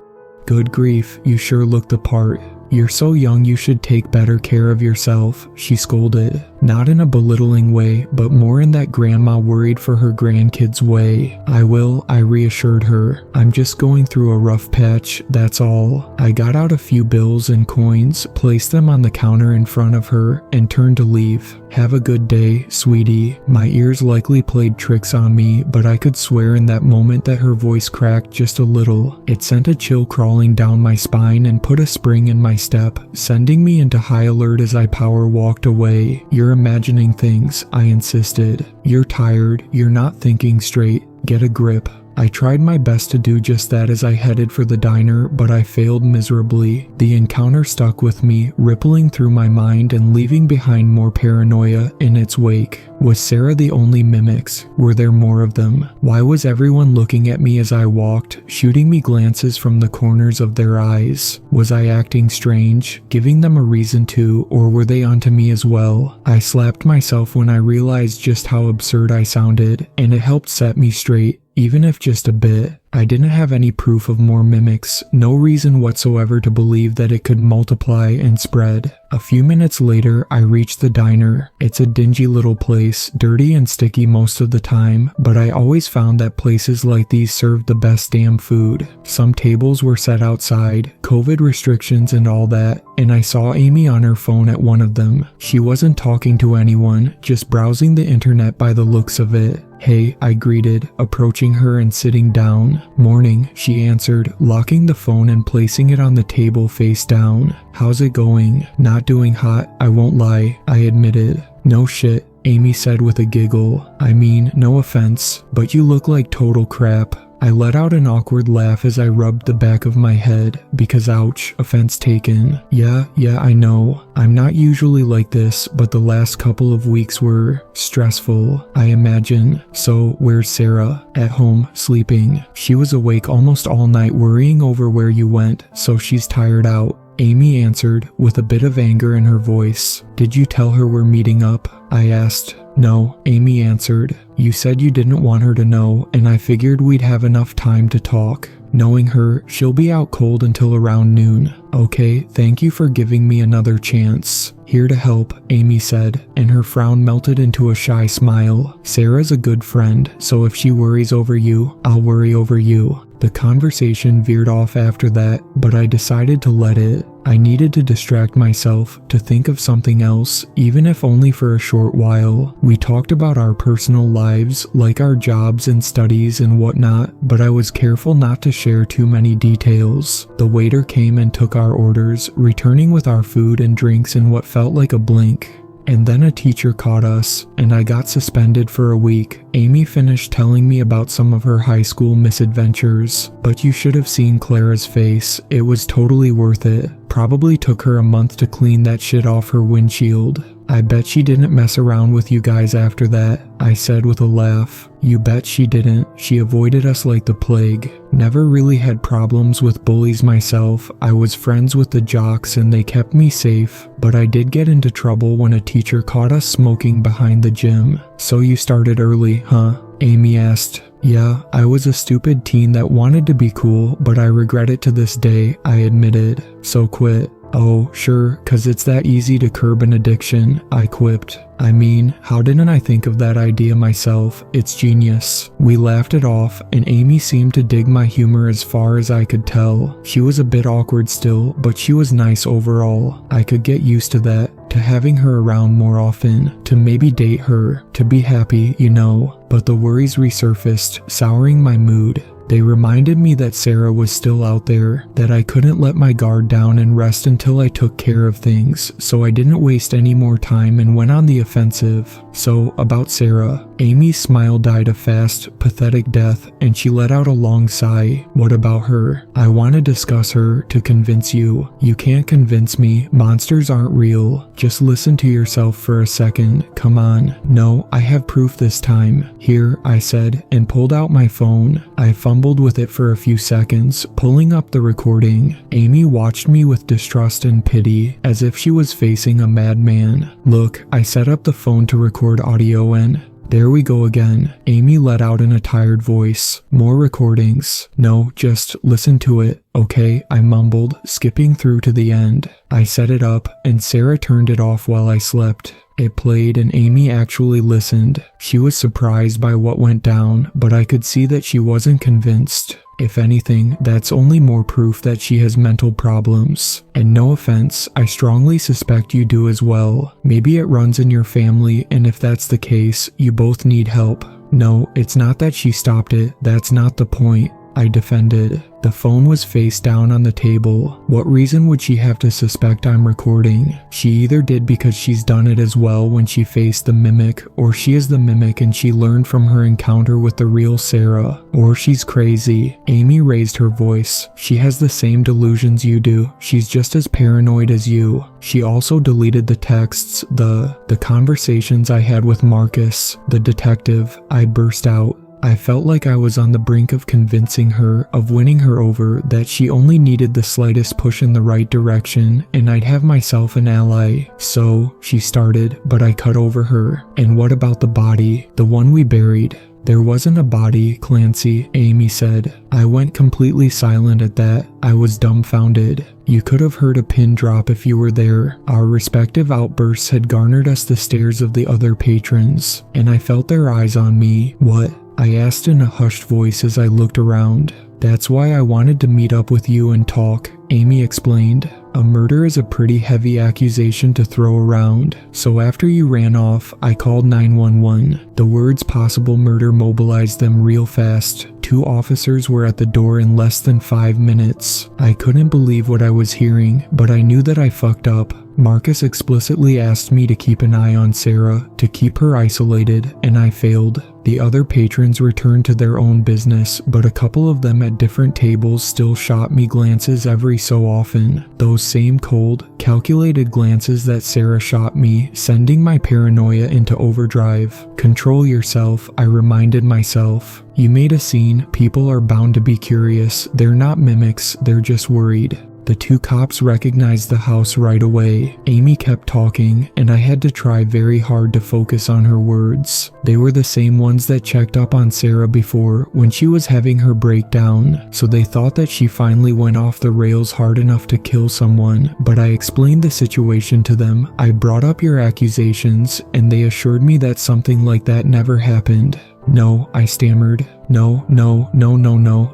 "Good grief, you sure look the part. You're so young, you should take better care of yourself," she scolded. Not in a belittling way, but more in that grandma worried for her grandkids way. "I will," I reassured her. "I'm just going through a rough patch, that's all." I got out a few bills and coins, placed them on the counter in front of her, and turned to leave. "Have a good day, sweetie." My ears likely played tricks on me, but I could swear in that moment that her voice cracked just a little. It sent a chill crawling down my spine and put a spring in my step, sending me into high alert as I power walked away. "You're imagining things," I insisted. "You're tired, you're not thinking straight. Get a grip." I tried my best to do just that as I headed for the diner, but I failed miserably. The encounter stuck with me, rippling through my mind and leaving behind more paranoia in its wake. Was Sarah the only mimics? Were there more of them? Why was everyone looking at me as I walked, shooting me glances from the corners of their eyes? Was I acting strange, giving them a reason to, or were they onto me as well? I slapped myself when I realized just how absurd I sounded, and it helped set me straight. Even if just a bit. I didn't have any proof of more mimics, no reason whatsoever to believe that it could multiply and spread. A few minutes later, I reached the diner. It's a dingy little place, dirty and sticky most of the time, but I always found that places like these served the best damn food. Some tables were set outside, COVID restrictions and all that, and I saw Amy on her phone at one of them. She wasn't talking to anyone, just browsing the internet by the looks of it. "Hey," I greeted, approaching her and sitting down. "Morning," she answered, locking the phone and placing it on the table face down. "How's it going?" "Not doing hot, I won't lie," I admitted. "No shit," Amy said with a giggle. "I mean, no offense, but you look like total crap." I let out an awkward laugh as I rubbed the back of my head, because ouch, offense taken. Yeah, I know. I'm not usually like this, but the last couple of weeks were stressful, I imagine. "So, where's Sarah?" "At home, sleeping. She was awake almost all night worrying over where you went, so she's tired out," Amy answered, with a bit of anger in her voice. "Did you tell her we're meeting up?" I asked. "No," Amy answered. "You said you didn't want her to know, and I figured we'd have enough time to talk. Knowing her, she'll be out cold until around noon." "Okay, thank you for giving me another chance." "Here to help," Amy said, and her frown melted into a shy smile. "Sarah's a good friend, so if she worries over you, I'll worry over you." The conversation veered off after that, but I decided to let it. I needed to distract myself, to think of something else, even if only for a short while. We talked about our personal lives, like our jobs and studies and whatnot, but I was careful not to share too many details. The waiter came and took our orders, returning with our food and drinks in what felt like a blink. And then a teacher caught us, and I got suspended for a week. Amy finished telling me about some of her high school misadventures, but you should have seen Clara's face. It was totally worth it. Probably took her a month to clean that shit off her windshield. "I bet she didn't mess around with you guys after that," I said with a laugh. "You bet she didn't. She avoided us like the plague." Never really had problems with bullies myself. I was friends with the jocks and they kept me safe, but I did get into trouble when a teacher caught us smoking behind the gym. "So you started early, huh?" Amy asked. "Yeah, I was a stupid teen that wanted to be cool, but I regret it to this day," I admitted. "So quit." "Oh, sure, 'cause it's that easy to curb an addiction," I quipped. "I mean, how didn't I think of that idea myself? It's genius." We laughed it off, and Amy seemed to dig my humor as far as I could tell. She was a bit awkward still, but she was nice overall. I could get used to that, to having her around more often, to maybe date her, to be happy, you know. But the worries resurfaced, souring my mood. They reminded me that Sarah was still out there, that I couldn't let my guard down and rest until I took care of things, so I didn't waste any more time and went on the offensive. "So, about Sarah." Amy's smile died a fast, pathetic death, and she let out a long sigh. "What about her?" "I want to discuss her, to convince you." "You can't convince me, monsters aren't real. Just listen to yourself for a second, come on." "No, I have proof this time." "Here," I said, and pulled out my phone. I fumbled with it for a few seconds, pulling up the recording. Amy watched me with distrust and pity, as if she was facing a madman. "Look," I set up the phone to record audio and... There we go again. Amy let out in a tired voice. "More recordings." "No, just listen to it." "Okay," I mumbled, skipping through to the end. I set it up, and Sarah turned it off while I slept. It played and Amy actually listened. She was surprised by what went down, but I could see that she wasn't convinced. If anything, that's only more proof that she has mental problems. And no offense, I strongly suspect you do as well. Maybe it runs in your family, and if that's the case, you both need help. "No, it's not that she stopped it. That's not the point," I defended. The phone was face down on the table. What reason would she have to suspect I'm recording? She either did because she's done it as well when she faced the mimic, or she is the mimic and she learned from her encounter with the real Sarah. Or she's crazy. Amy raised her voice. "She has the same delusions you do. She's just as paranoid as you." She also deleted the texts, the conversations I had with Marcus, the detective. I burst out. I felt like I was on the brink of convincing her, of winning her over, that she only needed the slightest push in the right direction, and I'd have myself an ally. "So," she started, but I cut over her. "And what about the body? The one we buried?" "There wasn't a body, Clancy," Amy said. I went completely silent at that. I was dumbfounded. You could have heard a pin drop if you were there. Our respective outbursts had garnered us the stares of the other patrons, and I felt their eyes on me. "What?" I asked in a hushed voice as I looked around. "That's why I wanted to meet up with you and talk," Amy explained. "A murder is a pretty heavy accusation to throw around, so after you ran off, I called 911. The words possible murder mobilized them real fast. 2 officers were at the door in less than 5 minutes. I couldn't believe what I was hearing, but I knew that I fucked up. Marcus explicitly asked me to keep an eye on Sarah, to keep her isolated, and I failed." The other patrons returned to their own business, but a couple of them at different tables still shot me glances every so often. Those same cold, calculated glances that Sarah shot me, sending my paranoia into overdrive. "Control yourself," I reminded myself. "You made a scene, people are bound to be curious. They're not mimics, they're just worried." The 2 cops recognized the house right away. Amy kept talking, and I had to try very hard to focus on her words. They were the same ones that checked up on Sarah before when she was having her breakdown, so they thought that she finally went off the rails hard enough to kill someone, but I explained the situation to them. I brought up your accusations, and they assured me that something like that never happened. "No," I stammered. No,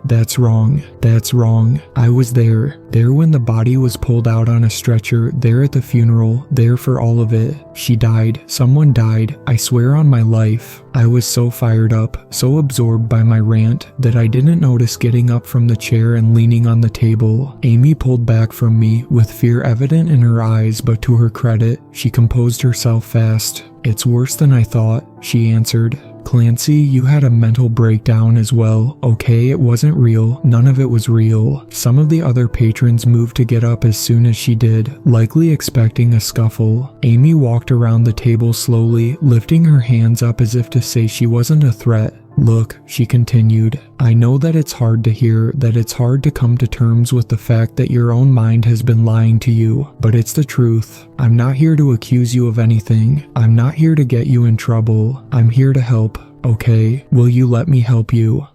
that's wrong. That's wrong. I was there when the body was pulled out on a stretcher, there at the funeral, there for all of it. She died. Someone died. I swear on my life." I was so fired up, so absorbed by my rant, that I didn't notice getting up from the chair and leaning on the table. Amy pulled back from me, with fear evident in her eyes, but to her credit, she composed herself fast. "It's worse than I thought," she answered. "Clancy, you had a mental breakdown as well, okay? It wasn't real. None of it was real." Some of the other patrons moved to get up as soon as she did, likely expecting a scuffle. Amy walked around the table slowly, lifting her hands up as if to say she wasn't a threat. "Look," she continued, "I know that it's hard to hear, that it's hard to come to terms with the fact that your own mind has been lying to you, but it's the truth. I'm not here to accuse you of anything. I'm not here to get you in trouble. I'm here to help, okay? Will you let me help you?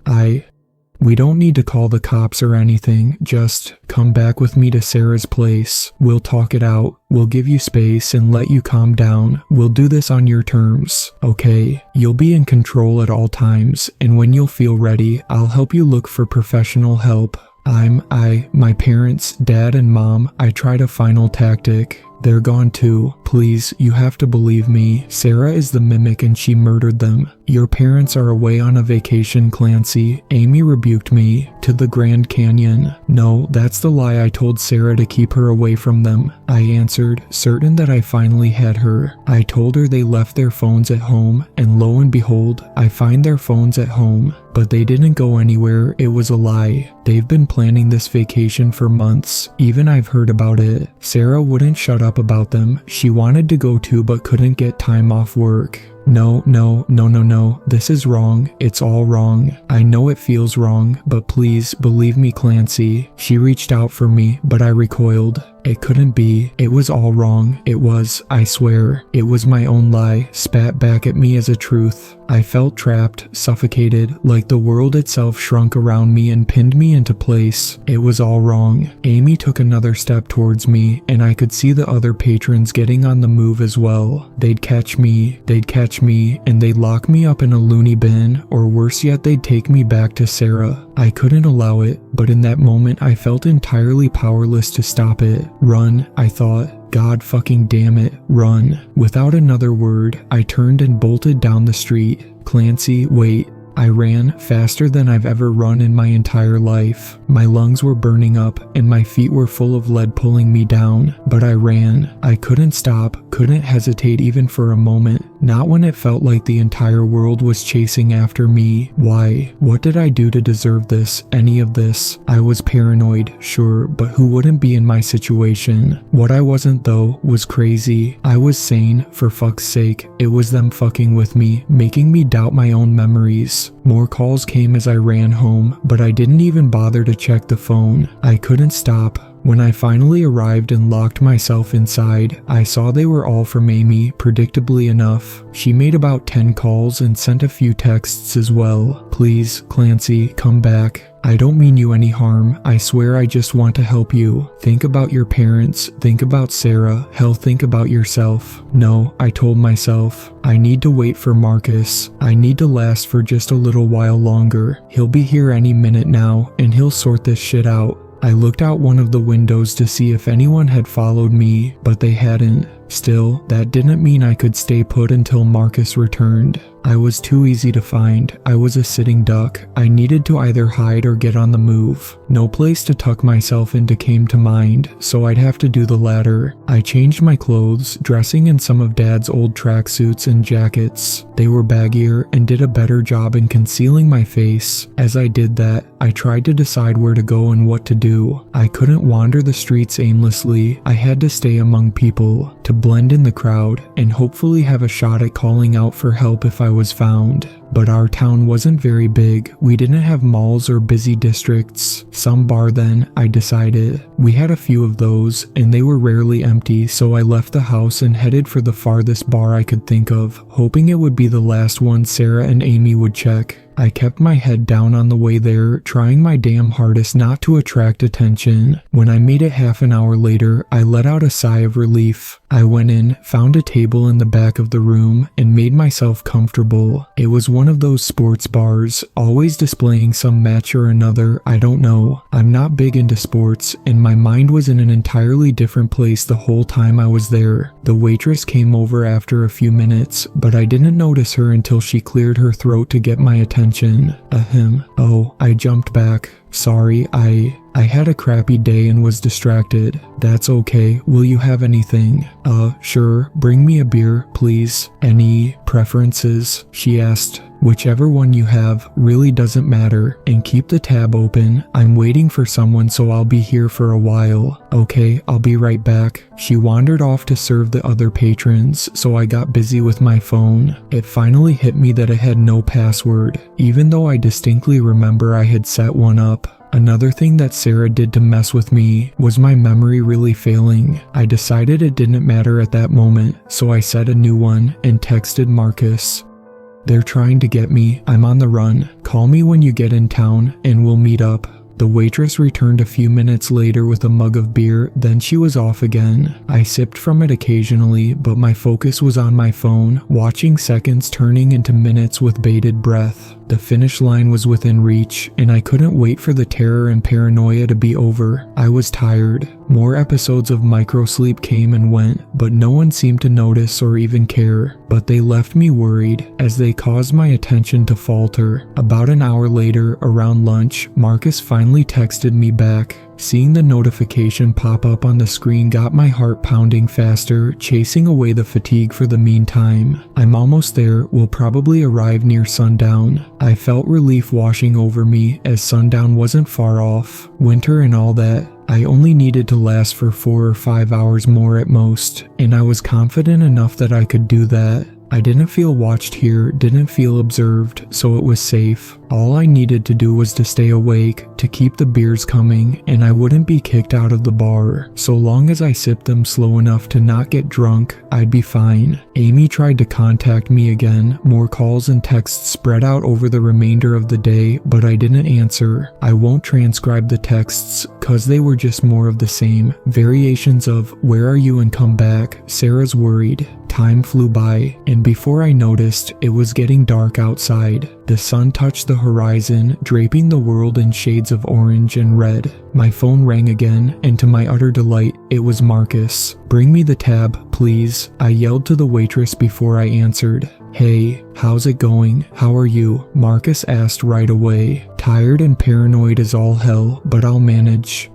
We don't need to call the cops or anything, just come back with me to Sarah's place. We'll talk it out. We'll give you space and let you calm down. We'll do this on your terms, okay? You'll be in control at all times, and when you'll feel ready, I'll help you look for professional help. My parents, Dad and Mom, I tried a final tactic. They're gone too. Please, you have to believe me. Sarah is the mimic and she murdered them. Your parents are away on a vacation, Clancy. Amy rebuked me. To the Grand Canyon. No, that's the lie. I told Sarah to keep her away from them. I answered, certain that I finally had her. I told her they left their phones at home, and lo and behold, I find their phones at home. But they didn't go anywhere. It was a lie. They've been planning this vacation for months. Even I've heard about it. Sarah wouldn't shut up about them. She wanted to go too but couldn't get time off work. No. This is wrong. It's all wrong. I know it feels wrong, but please believe me, Clancy. She reached out for me, but I recoiled. It couldn't be. It was all wrong. It was, I swear. It was my own lie, spat back at me as a truth. I felt trapped, suffocated, like the world itself shrunk around me and pinned me into place. It was all wrong. Amy took another step towards me, and I could see the other patrons getting on the move as well. They'd catch me, and they'd lock me up in a loony bin, or worse yet, they'd take me back to Sarah. I couldn't allow it, but in that moment I felt entirely powerless to stop it. Run, I thought. God fucking damn it, run. Without another word, I turned and bolted down the street. Clancy, wait. I ran faster than I've ever run in my entire life. My lungs were burning up and my feet were full of lead pulling me down, but I ran. I couldn't stop, couldn't hesitate even for a moment, not when it felt like the entire world was chasing after me. Why? What did I do to deserve this, any of this? I was paranoid, sure, but who wouldn't be in my situation? What I wasn't though was crazy. I was sane, for fuck's sake. It was them fucking with me, making me doubt my own memories. More calls came as I ran home, but I didn't even bother to check the phone. I couldn't stop. When I finally arrived and locked myself inside, I saw they were all from Amy, predictably enough. She made about 10 calls and sent a few texts as well. "Please, Clancy, come back. I don't mean you any harm. I swear I just want to help you. Think about your parents. Think about Sarah. Hell, think about yourself." No, I told myself. I need to wait for Marcus. I need to last for just a little while longer. He'll be here any minute now, and he'll sort this shit out. I looked out one of the windows to see if anyone had followed me, but they hadn't. Still, that didn't mean I could stay put until Marcus returned. I was too easy to find. I was a sitting duck. I needed to either hide or get on the move. No place to tuck myself into came to mind, so I'd have to do the latter. I changed my clothes, dressing in some of Dad's old tracksuits and jackets. They were baggier and did a better job in concealing my face. As I did that, I tried to decide where to go and what to do. I couldn't wander the streets aimlessly. I had to stay among people, to blend in the crowd, and hopefully have a shot at calling out for help if I was found. But our town wasn't very big. We didn't have malls or busy districts. Some bar then, I decided. We had a few of those, and they were rarely empty, so I left the house and headed for the farthest bar I could think of, hoping it would be the last one Sarah and Amy would check. I kept my head down on the way there, trying my damn hardest not to attract attention. When I made it half an hour later, I let out a sigh of relief. I went in, found a table in the back of the room, and made myself comfortable. It was one of those sports bars, always displaying some match or another, I don't know. I'm not big into sports, and my mind was in an entirely different place the whole time I was there. The waitress came over after a few minutes, but I didn't notice her until she cleared her throat to get my attention. Ahem. Oh, I jumped back. Sorry, I had a crappy day and was distracted. That's okay. Will you have anything? Sure. Bring me a beer, please. Any preferences? She asked. Whichever one you have really doesn't matter, and keep the tab open. I'm waiting for someone, so I'll be here for a while. Okay, I'll be right back. She wandered off to serve the other patrons, so I got busy with my phone. It finally hit me that it had no password, even though I distinctly remember I had set one up. Another thing that Sarah did to mess with me was my memory really failing. I decided it didn't matter at that moment, so I set a new one and texted Marcus. "They're trying to get me. I'm on the run. Call me when you get in town and we'll meet up." The waitress returned a few minutes later with a mug of beer, then she was off again. I sipped from it occasionally, but my focus was on my phone, watching seconds turning into minutes with bated breath. The finish line was within reach, and I couldn't wait for the terror and paranoia to be over. I was tired. More episodes of microsleep came and went, but no one seemed to notice or even care. But they left me worried, as they caused my attention to falter. About an hour later, around lunch, Marcus finally texted me back. Seeing the notification pop up on the screen got my heart pounding faster, chasing away the fatigue for the meantime. I'm almost there, will probably arrive near sundown. I felt relief washing over me, as sundown wasn't far off. Winter and all that. I only needed to last for 4 or 5 hours more at most, and I was confident enough that I could do that. I didn't feel watched here, didn't feel observed, so it was safe. All I needed to do was to stay awake, to keep the beers coming, and I wouldn't be kicked out of the bar. So long as I sipped them slow enough to not get drunk, I'd be fine. Amy tried to contact me again, more calls and texts spread out over the remainder of the day, but I didn't answer. I won't transcribe the texts, cause they were just more of the same. Variations of, "Where are you and come back? Sarah's worried." Time flew by, and before I noticed, it was getting dark outside. The sun touched the horizon, draping the world in shades of orange and red. My phone rang again, and to my utter delight, it was Marcus. "Bring me the tab, please," I yelled to the waitress before I answered. "Hey, how's it going? How are you?" Marcus asked right away. "Tired and paranoid as all hell, but I'll manage."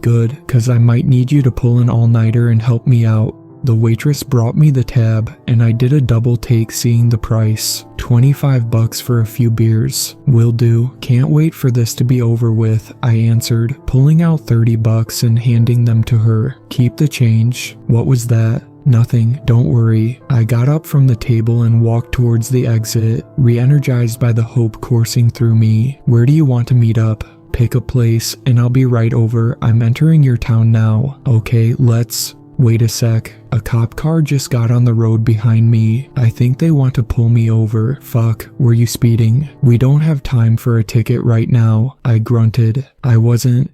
"Good, cause I might need you to pull an all-nighter and help me out." The waitress brought me the tab, and I did a double take seeing the price. $25 for a few beers. "Will do. Can't wait for this to be over with," I answered, pulling out $30 and handing them to her. "Keep the change." "What was that?" "Nothing, don't worry." I got up from the table and walked towards the exit, re-energized by the hope coursing through me. "Where do you want to meet up?" pick a place, and I'll be right over. I'm entering your town now. Okay, let's... Wait a sec. A cop car just got on the road behind me. I think they want to pull me over. Fuck, were you speeding? We don't have time for a ticket right now. I grunted. I wasn't.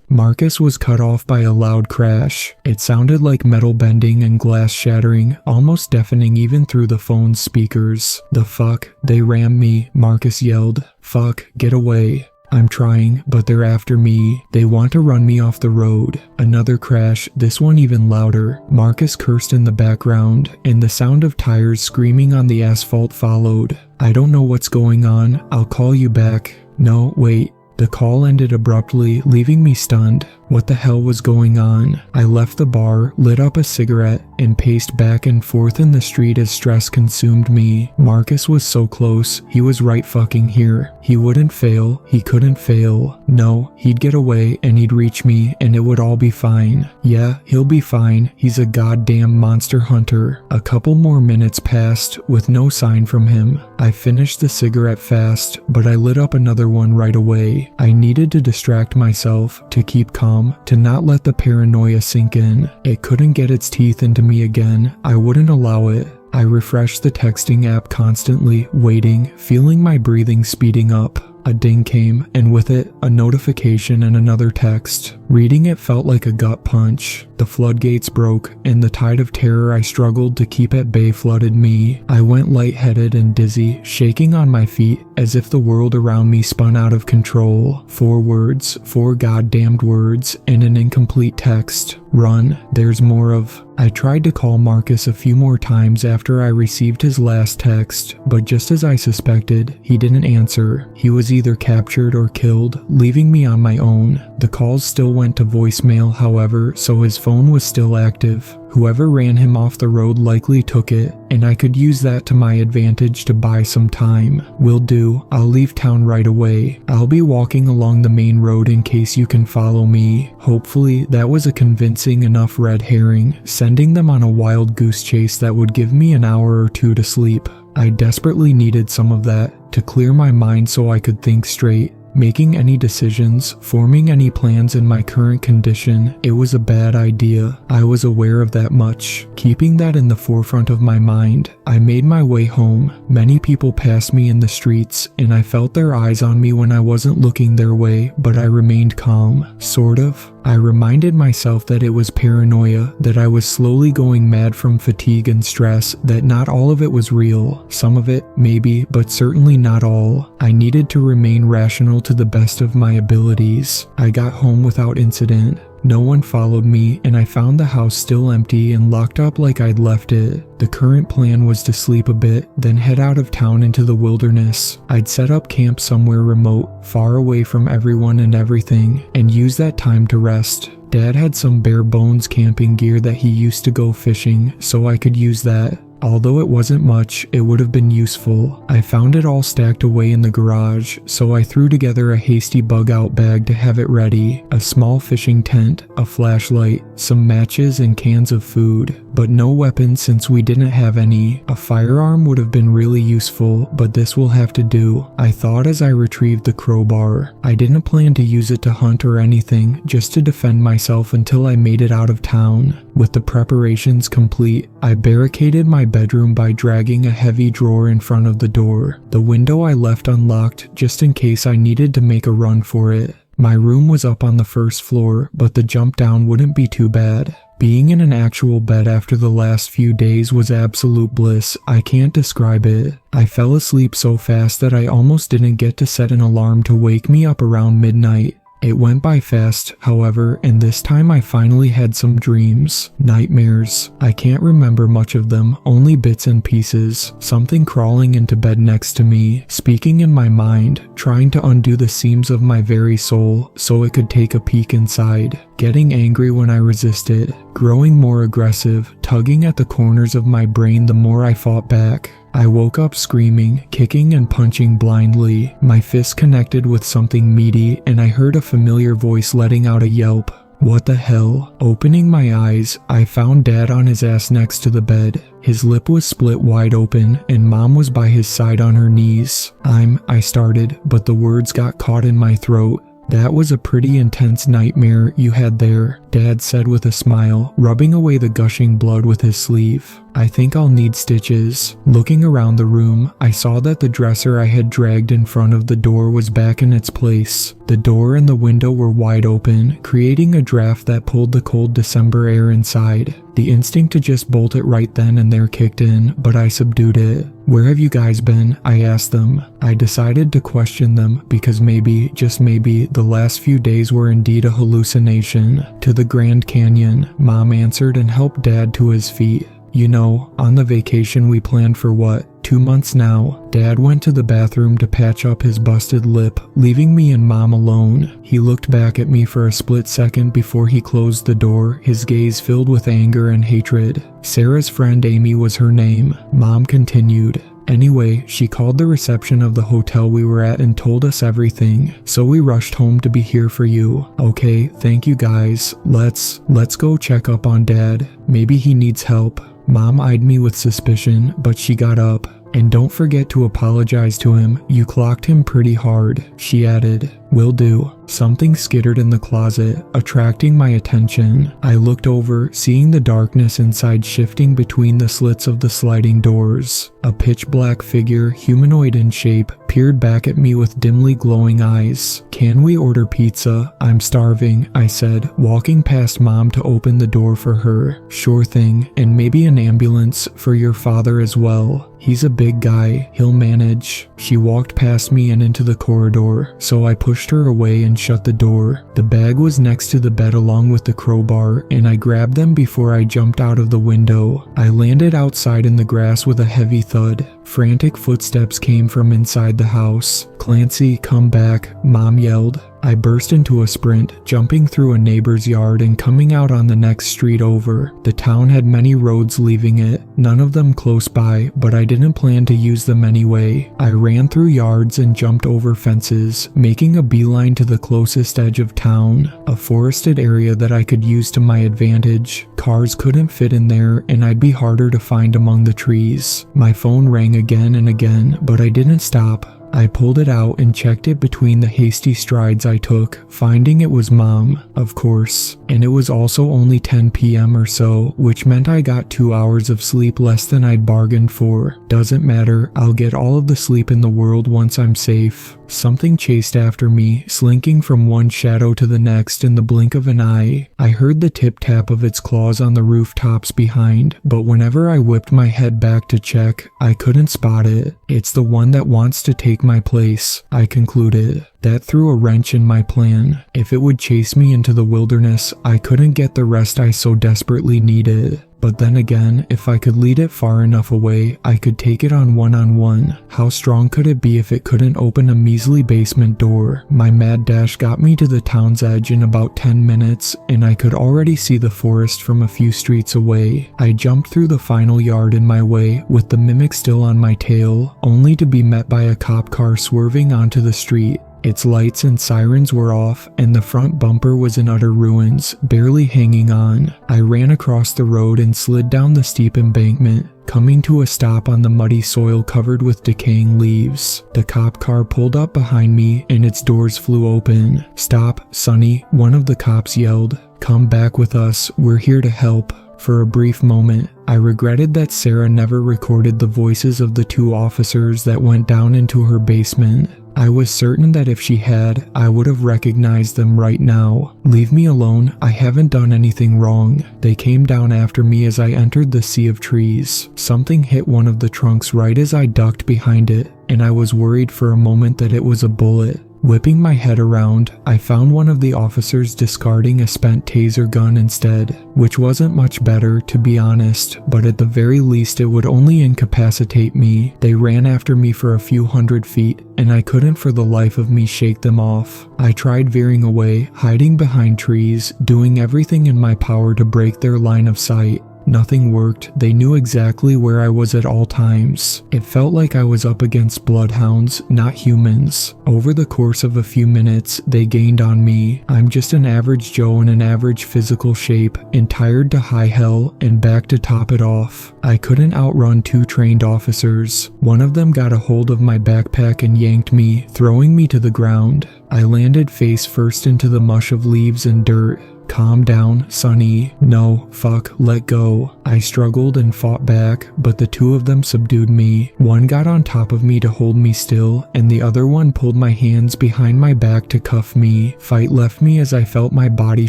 Marcus was cut off by a loud crash. It sounded like metal bending and glass shattering, almost deafening even through the phone's speakers. The fuck? They rammed me, Marcus yelled. Fuck, get away. I'm trying, but they're after me. They want to run me off the road. Another crash, this one even louder. Marcus cursed in the background, and the sound of tires screaming on the asphalt followed. I don't know what's going on. I'll call you back. No, wait. The call ended abruptly, leaving me stunned. What the hell was going on? I left the bar, lit up a cigarette, and paced back and forth in the street as stress consumed me. Marcus was so close. He was right fucking here. He wouldn't fail. He couldn't fail. No, he'd get away and he'd reach me and it would all be fine. Yeah, he'll be fine. He's a goddamn monster hunter. A couple more minutes passed with no sign from him. I finished the cigarette fast, but I lit up another one right away. I needed to distract myself, to keep calm, to not let the paranoia sink in. It couldn't get its teeth into me again. I wouldn't allow it. I refreshed the texting app constantly, waiting, feeling my breathing speeding up. A ding came, and with it, a notification and another text. Reading it felt like a gut punch. The floodgates broke, and the tide of terror I struggled to keep at bay flooded me. I went lightheaded and dizzy, shaking on my feet as if the world around me spun out of control. 4 words, 4 goddamned words, and an incomplete text. Run, there's more of... I tried to call Marcus a few more times after I received his last text, but just as I suspected, he didn't answer. He was either captured or killed, leaving me on my own. The calls still went to voicemail, however, so his phone was still active. Whoever ran him off the road likely took it, and I could use that to my advantage to buy some time. Will do. I'll leave town right away. I'll be walking along the main road in case you can follow me. Hopefully, that was a convincing enough red herring, sending them on a wild goose chase that would give me an hour or two to sleep. I desperately needed some of that, to clear my mind so I could think straight. Making any decisions, forming any plans in my current condition, it was a bad idea. I was aware of that much. Keeping that in the forefront of my mind, I made my way home. Many people passed me in the streets, and I felt their eyes on me when I wasn't looking their way, but I remained calm. Sort of. I reminded myself that it was paranoia, that I was slowly going mad from fatigue and stress, that not all of it was real. Some of it, maybe, but certainly not all. I needed to remain rational to the best of my abilities. I got home without incident. No one followed me, and I found the house still empty and locked up like I'd left it. The current plan was to sleep a bit, then head out of town into the wilderness. I'd set up camp somewhere remote, far away from everyone and everything, and use that time to rest. Dad had some bare bones camping gear that he used to go fishing, so I could use that. Although it wasn't much, it would have been useful. I found it all stacked away in the garage, so I threw together a hasty bug-out bag to have it ready, a small fishing tent, a flashlight, some matches and cans of food, but no weapons since we didn't have any. A firearm would have been really useful, but this will have to do, I thought as I retrieved the crowbar. I didn't plan to use it to hunt or anything, just to defend myself until I made it out of town. With the preparations complete, I barricaded my bedroom by dragging a heavy drawer in front of the door. The window I left unlocked just in case I needed to make a run for it. My room was up on the first floor, but the jump down wouldn't be too bad. Being in an actual bed after the last few days was absolute bliss. I can't describe it. I fell asleep so fast that I almost didn't get to set an alarm to wake me up around midnight. It went by fast, however, and this time I finally had some dreams. Nightmares. I can't remember much of them, only bits and pieces. Something crawling into bed next to me, speaking in my mind, trying to undo the seams of my very soul so it could take a peek inside. Getting angry when I resisted, growing more aggressive, tugging at the corners of my brain the more I fought back. I woke up screaming, kicking and punching blindly. My fists connected with something meaty, and I heard a familiar voice letting out a yelp. What the hell? Opening my eyes, I found Dad on his ass next to the bed. His lip was split wide open, and Mom was by his side on her knees. I started, but the words got caught in my throat. "That was a pretty intense nightmare you had there," Dad said with a smile, rubbing away the gushing blood with his sleeve. "I think I'll need stitches." Looking around the room, I saw that the dresser I had dragged in front of the door was back in its place. The door and the window were wide open, creating a draft that pulled the cold December air inside. The instinct to just bolt it right then and there kicked in, but I subdued it. "Where have you guys been?" I asked them. I decided to question them because maybe, just maybe, the last few days were indeed a hallucination. "To the Grand Canyon," Mom answered and helped Dad to his feet. "You know, on the vacation we planned for 2 months now." Dad went to the bathroom to patch up his busted lip, leaving me and Mom alone. He looked back at me for a split second before he closed the door, his gaze filled with anger and hatred. "Sarah's friend Amy was her name," Mom continued. "Anyway, she called the reception of the hotel we were at and told us everything, so we rushed home to be here for you." "Okay, thank you guys. Let's go check up on Dad. Maybe he needs help." Mom eyed me with suspicion, but she got up. "And don't forget to apologize to him. You clocked him pretty hard," she added. "Will do." Something skittered in the closet, attracting my attention. I looked over, seeing the darkness inside shifting between the slits of the sliding doors. A pitch-black figure, humanoid in shape, peered back at me with dimly glowing eyes. "Can we order pizza? I'm starving," I said, walking past Mom to open the door for her. "Sure thing, and maybe an ambulance for your father as well. He's a big guy, he'll manage." She walked past me and into the corridor, so I pushed her away and shut the door. The bag was next to the bed along with the crowbar, and I grabbed them before I jumped out of the window. I landed outside in the grass with a heavy thud. Frantic footsteps came from inside the house. "Clancy, come back," Mom yelled. I burst into a sprint, jumping through a neighbor's yard and coming out on the next street over. The town had many roads leaving it, none of them close by, but I didn't plan to use them anyway. I ran through yards and jumped over fences, making a beeline to the closest edge of town, a forested area that I could use to my advantage. Cars couldn't fit in there, and I'd be harder to find among the trees. My phone rang again and again, but I didn't stop. I pulled it out and checked it between the hasty strides I took, finding it was Mom, of course. And it was also only 10 p.m. or so, which meant I got 2 hours of sleep less than I'd bargained for. Doesn't matter, I'll get all of the sleep in the world once I'm safe. Something chased after me, slinking from one shadow to the next in the blink of an eye. I heard the tip-tap of its claws on the rooftops behind, but whenever I whipped my head back to check, I couldn't spot it. "It's the one that wants to take my place," I concluded. That threw a wrench in my plan. If it would chase me into the wilderness, I couldn't get the rest I so desperately needed. But then again, if I could lead it far enough away, I could take it on one-on-one. How strong could it be if it couldn't open a measly basement door? My mad dash got me to the town's edge in about 10 minutes, and I could already see the forest from a few streets away. I jumped through the final yard in my way, with the mimic still on my tail, only to be met by a cop car swerving onto the street. Its lights and sirens were off, and the front bumper was in utter ruins, barely hanging on. I ran across the road and slid down the steep embankment, coming to a stop on the muddy soil covered with decaying leaves. The cop car pulled up behind me, and its doors flew open. "Stop, Sonny," one of the cops yelled. "Come back with us, we're here to help." For a brief moment, I regretted that Sarah never recorded the voices of the 2 officers that went down into her basement. I was certain that if she had, I would have recognized them right now. "Leave me alone, I haven't done anything wrong." They came down after me as I entered the sea of trees. Something hit one of the trunks right as I ducked behind it, and I was worried for a moment that it was a bullet. Whipping my head around, I found one of the officers discarding a spent taser gun instead, which wasn't much better, to be honest, but at the very least it would only incapacitate me. They ran after me for a few hundred feet, and I couldn't for the life of me shake them off. I tried veering away, hiding behind trees, doing everything in my power to break their line of sight. Nothing worked. They knew exactly where I was at all times. It felt like I was up against bloodhounds, not humans. Over the course of a few minutes, they gained on me. I'm just an average Joe in an average physical shape, and tired to high hell and back to top it off. I couldn't outrun 2 trained officers. One of them got a hold of my backpack and yanked me, throwing me to the ground. I landed face first into the mush of leaves and dirt. Calm down, Sonny. No, fuck, let go. I struggled and fought back, but the 2 of them subdued me. One got on top of me to hold me still, and the other one pulled my hands behind my back to cuff me. Fight left me as I felt my body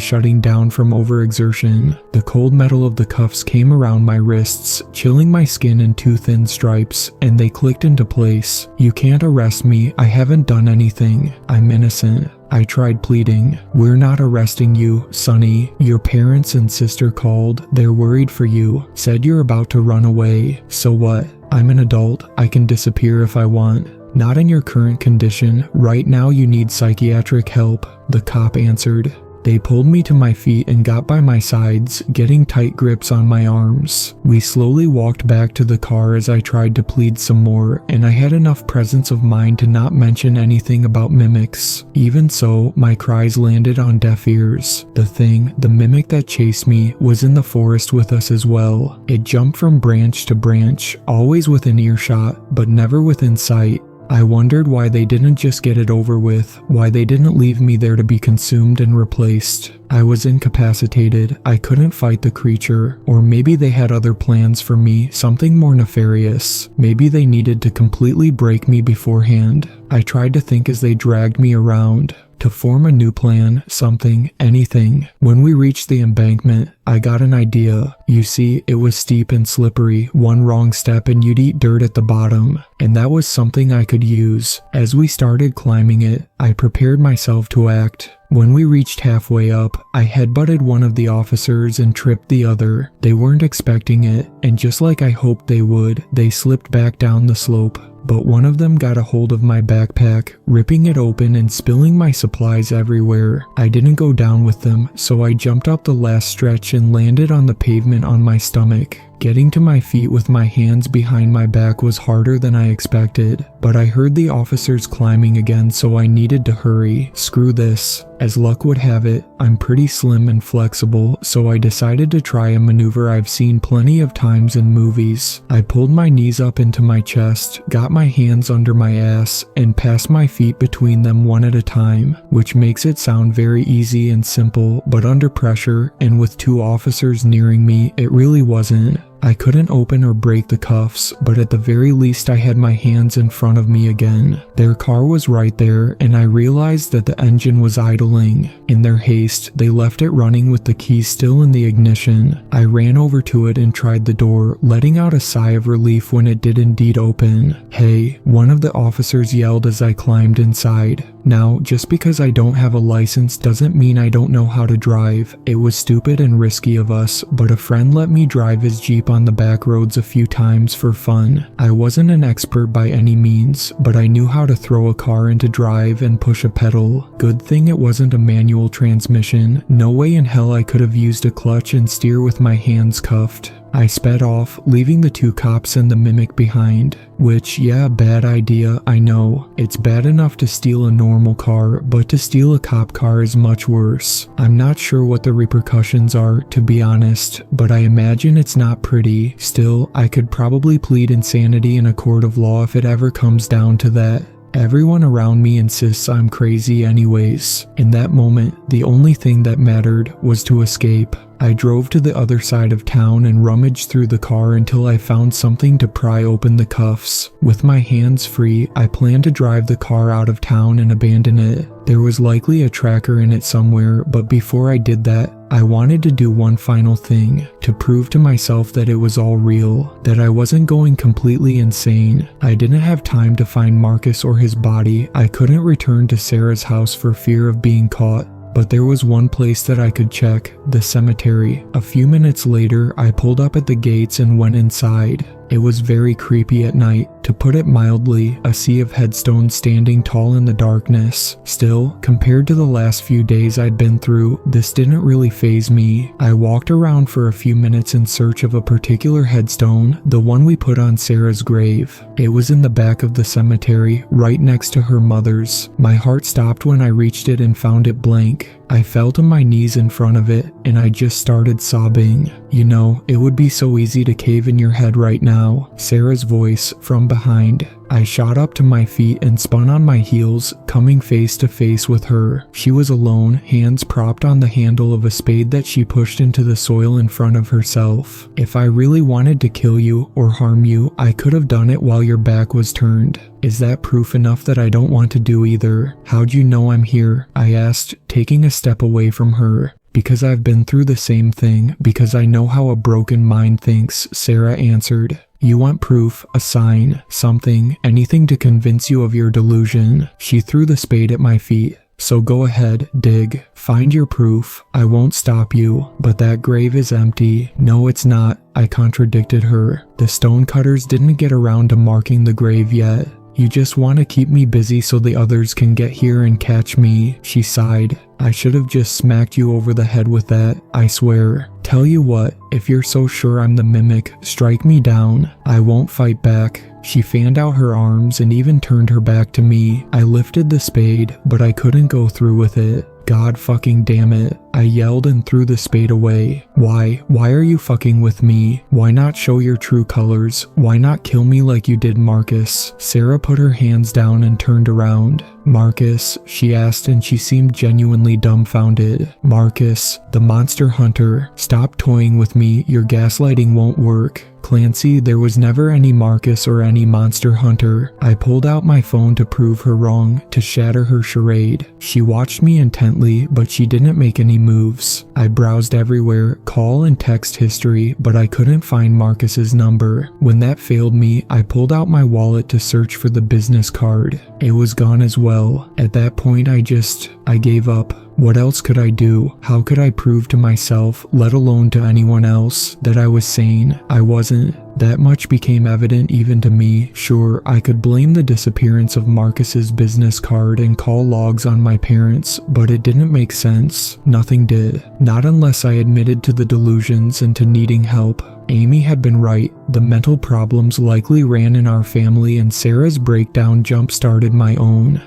shutting down from overexertion. The cold metal of the cuffs came around my wrists, chilling my skin in 2 thin stripes, and they clicked into place. You can't arrest me. I haven't done anything. I'm innocent. I tried pleading. We're not arresting you, Sonny. Your parents and sister called. They're worried for you. Said you're about to run away. So what? I'm an adult. I can disappear if I want. Not in your current condition. Right now you need psychiatric help, the cop answered. They pulled me to my feet and got by my sides, getting tight grips on my arms. We slowly walked back to the car as I tried to plead some more, and I had enough presence of mind to not mention anything about mimics. Even so, my cries landed on deaf ears. The mimic that chased me, was in the forest with us as well. It jumped from branch to branch, always within earshot, but never within sight. I wondered why they didn't just get it over with, why they didn't leave me there to be consumed and replaced. I was incapacitated, I couldn't fight the creature, or maybe they had other plans for me, something more nefarious. Maybe they needed to completely break me beforehand. I tried to think as they dragged me around. To form a new plan, something, anything. When we reached the embankment, I got an idea. You see, it was steep and slippery. One wrong step and you'd eat dirt at the bottom. And that was something I could use. As we started climbing it, I prepared myself to act. When we reached halfway up, I headbutted one of the officers and tripped the other. They weren't expecting it, and just like I hoped they would, they slipped back down the slope. But one of them got a hold of my backpack, ripping it open and spilling my supplies everywhere. I didn't go down with them, so I jumped up the last stretch and landed on the pavement on my stomach. Getting to my feet with my hands behind my back was harder than I expected, but I heard the officers climbing again, so I needed to hurry. Screw this. As luck would have it, I'm pretty slim and flexible, so I decided to try a maneuver I've seen plenty of times in movies. I pulled my knees up into my chest, got my hands under my ass, and passed my feet between them one at a time, which makes it sound very easy and simple, but under pressure, and with 2 officers nearing me, it really wasn't. I couldn't open or break the cuffs, but at the very least I had my hands in front of me again. Their car was right there, and I realized that the engine was idling. In their haste, they left it running with the key still in the ignition. I ran over to it and tried the door, letting out a sigh of relief when it did indeed open. Hey, one of the officers yelled as I climbed inside. Now, just because I don't have a license doesn't mean I don't know how to drive. It was stupid and risky of us, but a friend let me drive his Jeep on the back roads a few times for fun. I wasn't an expert by any means, but I knew how to throw a car into drive and push a pedal. Good thing it wasn't a manual transmission. No way in hell I could have used a clutch and steer with my hands cuffed. I sped off, leaving the 2 cops and the mimic behind. Which, yeah, bad idea, I know. It's bad enough to steal a normal car, but to steal a cop car is much worse. I'm not sure what the repercussions are, to be honest, but I imagine it's not pretty. Still, I could probably plead insanity in a court of law if it ever comes down to that. Everyone around me insists I'm crazy anyways. In that moment, the only thing that mattered was to escape. I drove to the other side of town and rummaged through the car until I found something to pry open the cuffs. With my hands free, I planned to drive the car out of town and abandon it. There was likely a tracker in it somewhere, but before I did that, I wanted to do one final thing, to prove to myself that it was all real, that I wasn't going completely insane. I didn't have time to find Marcus or his body. I couldn't return to Sarah's house for fear of being caught. But there was one place that I could check, the cemetery. A few minutes later, I pulled up at the gates and went inside. It was very creepy at night, to put it mildly, a sea of headstones standing tall in the darkness. Still, compared to the last few days I'd been through, this didn't really faze me. I walked around for a few minutes in search of a particular headstone, the one we put on Sarah's grave. It was in the back of the cemetery, right next to her mother's. My heart stopped when I reached it and found it blank. I fell to my knees in front of it, and I just started sobbing. You know, it would be so easy to cave in your head right now. Sarah's voice from behind. I shot up to my feet and spun on my heels, coming face to face with her. She was alone, hands propped on the handle of a spade that she pushed into the soil in front of herself. If I really wanted to kill you or harm you, I could have done it while your back was turned. Is that proof enough that I don't want to do either? How'd you know I'm here? I asked, taking a step away from her. Because I've been through the same thing, because I know how a broken mind thinks, Sarah answered. You want proof, a sign, something, anything to convince you of your delusion. She threw the spade at my feet. So go ahead, dig, find your proof. I won't stop you, but that grave is empty. No, it's not, I contradicted her. The stonecutters didn't get around to marking the grave yet. You just want to keep me busy so the others can get here and catch me, she sighed. I should have just smacked you over the head with that, I swear. Tell you what, if you're so sure I'm the mimic, strike me down. I won't fight back. She fanned out her arms and even turned her back to me. I lifted the spade, but I couldn't go through with it. God fucking damn it. I yelled and threw the spade away. Why are you fucking with me? Why not show your true colors? Why not kill me like you did Marcus? Sarah put her hands down and turned around. Marcus, she asked, and she seemed genuinely dumbfounded. Marcus, the monster hunter. Stop toying with me, your gaslighting won't work. Clancy, there was never any Marcus or any monster hunter. I pulled out my phone to prove her wrong, to shatter her charade. She watched me intently, but she didn't make any moves. I browsed everywhere, call and text history, but I couldn't find Marcus's number. When that failed me, I pulled out my wallet to search for the business card. It was gone as well. At that point, I gave up. What else could I do? How could I prove to myself, let alone to anyone else, that I was sane? I wasn't. That much became evident even to me. Sure, I could blame the disappearance of Marcus's business card and call logs on my parents, but it didn't make sense. Nothing did. Not unless I admitted to the delusions and to needing help. Amy had been right. The mental problems likely ran in our family, and Sarah's breakdown jump-started my own.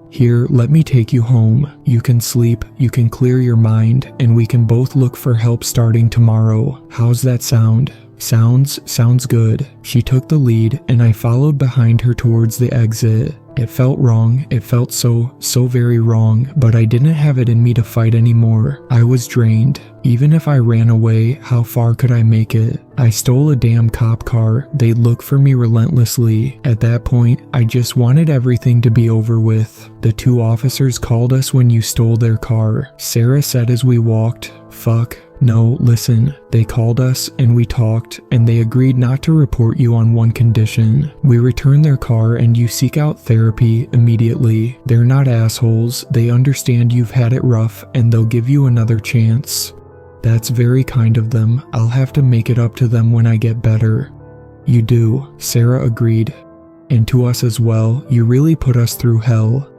Here, let me take you home. You can sleep, you can clear your mind, and we can both look for help starting tomorrow. How's that sound? Sounds good. She took the lead, and I followed behind her towards the exit. It felt wrong. It felt so very wrong, but I didn't have it in me to fight anymore. I was drained. Even if I ran away, how far could I make it? I stole a damn cop car. They'd look for me relentlessly. At that point, I just wanted everything to be over with. The 2 officers called us when you stole their car, Sarah said as we walked. Fuck. No, listen, they called us and we talked, and they agreed not to report you on one condition. We return their car and you seek out therapy immediately. They're not assholes, they understand you've had it rough, and they'll give you another chance. That's very kind of them. I'll have to make it up to them when I get better. You do, Sarah agreed. And to us as well, you really put us through hell.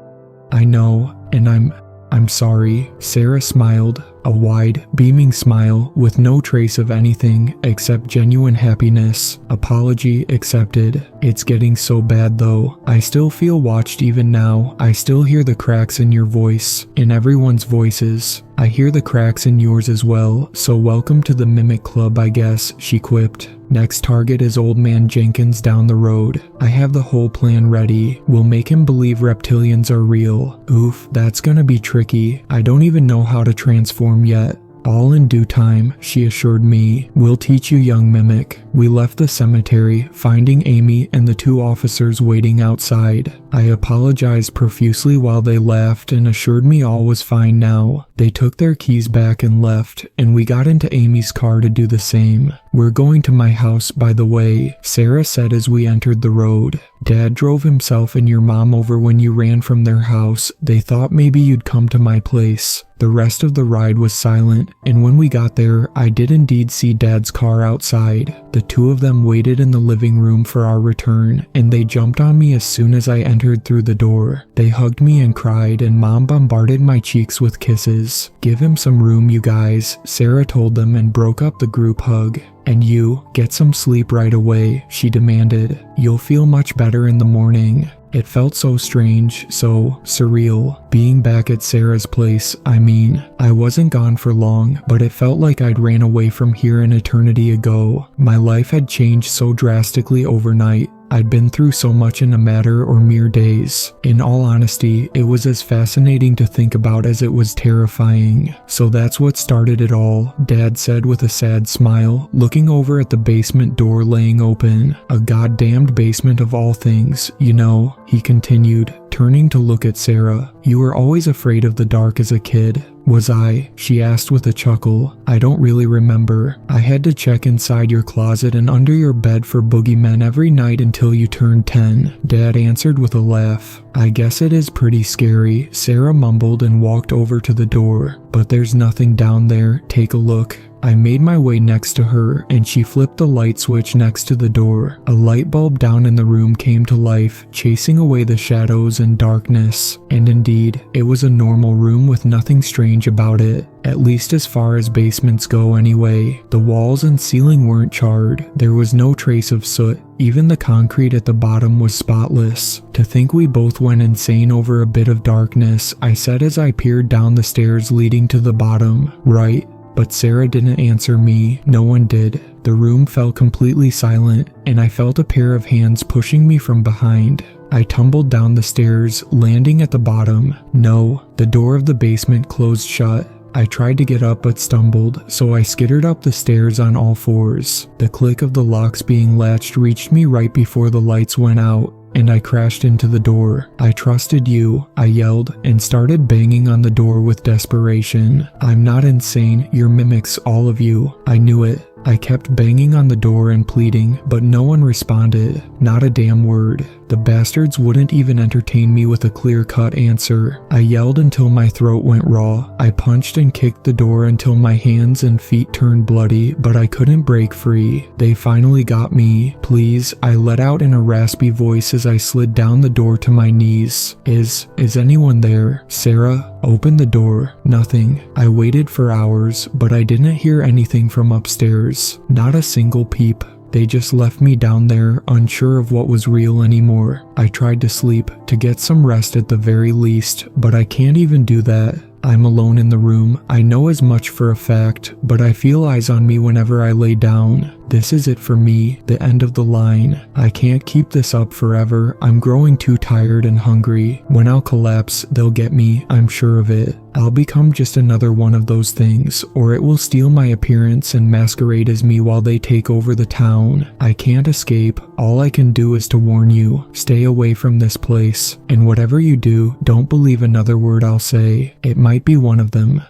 I know, and I'm sorry. Sarah smiled, a wide, beaming smile with no trace of anything except genuine happiness. Apology accepted. It's getting so bad though. I still feel watched even now. I still hear the cracks in your voice, in everyone's voices. I hear the cracks in yours as well, so welcome to the Mimic Club, I guess, she quipped. Next target is Old Man Jenkins down the road. I have the whole plan ready. We'll make him believe reptilians are real. Oof, that's gonna be tricky. I don't even know how to transform yet. All in due time, she assured me. We'll teach you, young mimic. We left the cemetery, finding Amy and the 2 officers waiting outside. I apologized profusely while they laughed and assured me all was fine now. They took their keys back and left, and we got into Amy's car to do the same. We're going to my house, by the way, Sarah said as we entered the road. Dad drove himself and your mom over when you ran from their house. They thought maybe you'd come to my place. The rest of the ride was silent, and when we got there, I did indeed see Dad's car outside. The two of them waited in the living room for our return, and they jumped on me as soon as I entered through the door. They hugged me and cried, and Mom bombarded my cheeks with kisses. "Give him some room, you guys," Sarah told them and broke up the group hug. "And you, get some sleep right away," she demanded. "You'll feel much better in the morning." It felt so strange, so surreal, being back at Sarah's place. I mean, I wasn't gone for long, but it felt like I'd ran away from here an eternity ago. My life had changed so drastically overnight. I'd been through so much in a matter or mere days. In all honesty, it was as fascinating to think about as it was terrifying. "So that's what started it all," Dad said with a sad smile, looking over at the basement door laying open. "A goddamned basement of all things, you know," he continued, turning to look at Sarah. "You were always afraid of the dark as a kid." "Was I?" she asked with a chuckle. "I don't really remember. I had to check inside your closet and under your bed for boogeymen every night until you turned 10, Dad answered with a laugh. "I guess it is pretty scary," Sarah mumbled and walked over to the door. "But there's nothing down there. Take a look." I made my way next to her, and she flipped the light switch next to the door. A light bulb down in the room came to life, chasing away the shadows and darkness. And indeed, it was a normal room with nothing strange about it. At least as far as basements go anyway. The walls and ceiling weren't charred. There was no trace of soot. Even the concrete at the bottom was spotless. "To think we both went insane over a bit of darkness," I said as I peered down the stairs leading to the bottom. "Right?" But Sarah didn't answer me. No one did. The room fell completely silent, and I felt a pair of hands pushing me from behind. I tumbled down the stairs, landing at the bottom. No, the door of the basement closed shut. I tried to get up but stumbled, so I skittered up the stairs on all fours. The click of the locks being latched reached me right before the lights went out, and I crashed into the door. "I trusted you," I yelled, and started banging on the door with desperation. "I'm not insane, you're mimics, all of you." I knew it. I kept banging on the door and pleading, but no one responded. Not a damn word. The bastards wouldn't even entertain me with a clear-cut answer. I yelled until my throat went raw. I punched and kicked the door until my hands and feet turned bloody, but I couldn't break free. They finally got me. "Please," I let out in a raspy voice as I slid down the door to my knees. Is anyone there? Sarah? Open the door." Nothing. I waited for hours, but I didn't hear anything from upstairs. Not a single peep. They just left me down there, unsure of what was real anymore. I tried to sleep, to get some rest at the very least, but I can't even do that. I'm alone in the room. I know as much for a fact, but I feel eyes on me whenever I lay down. This is it for me, the end of the line. I can't keep this up forever. I'm growing too tired and hungry. When I'll collapse, they'll get me, I'm sure of it. I'll become just another one of those things, or it will steal my appearance and masquerade as me while they take over the town. I can't escape. All I can do is to warn you, stay away from this place. And whatever you do, don't believe another word I'll say. It might be one of them.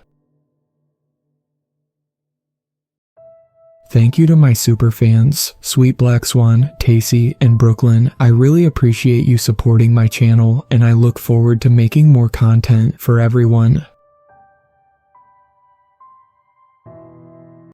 Thank you to my super fans, Sweet Black Swan, Tacy, and Brooklyn. I really appreciate you supporting my channel, and I look forward to making more content for everyone.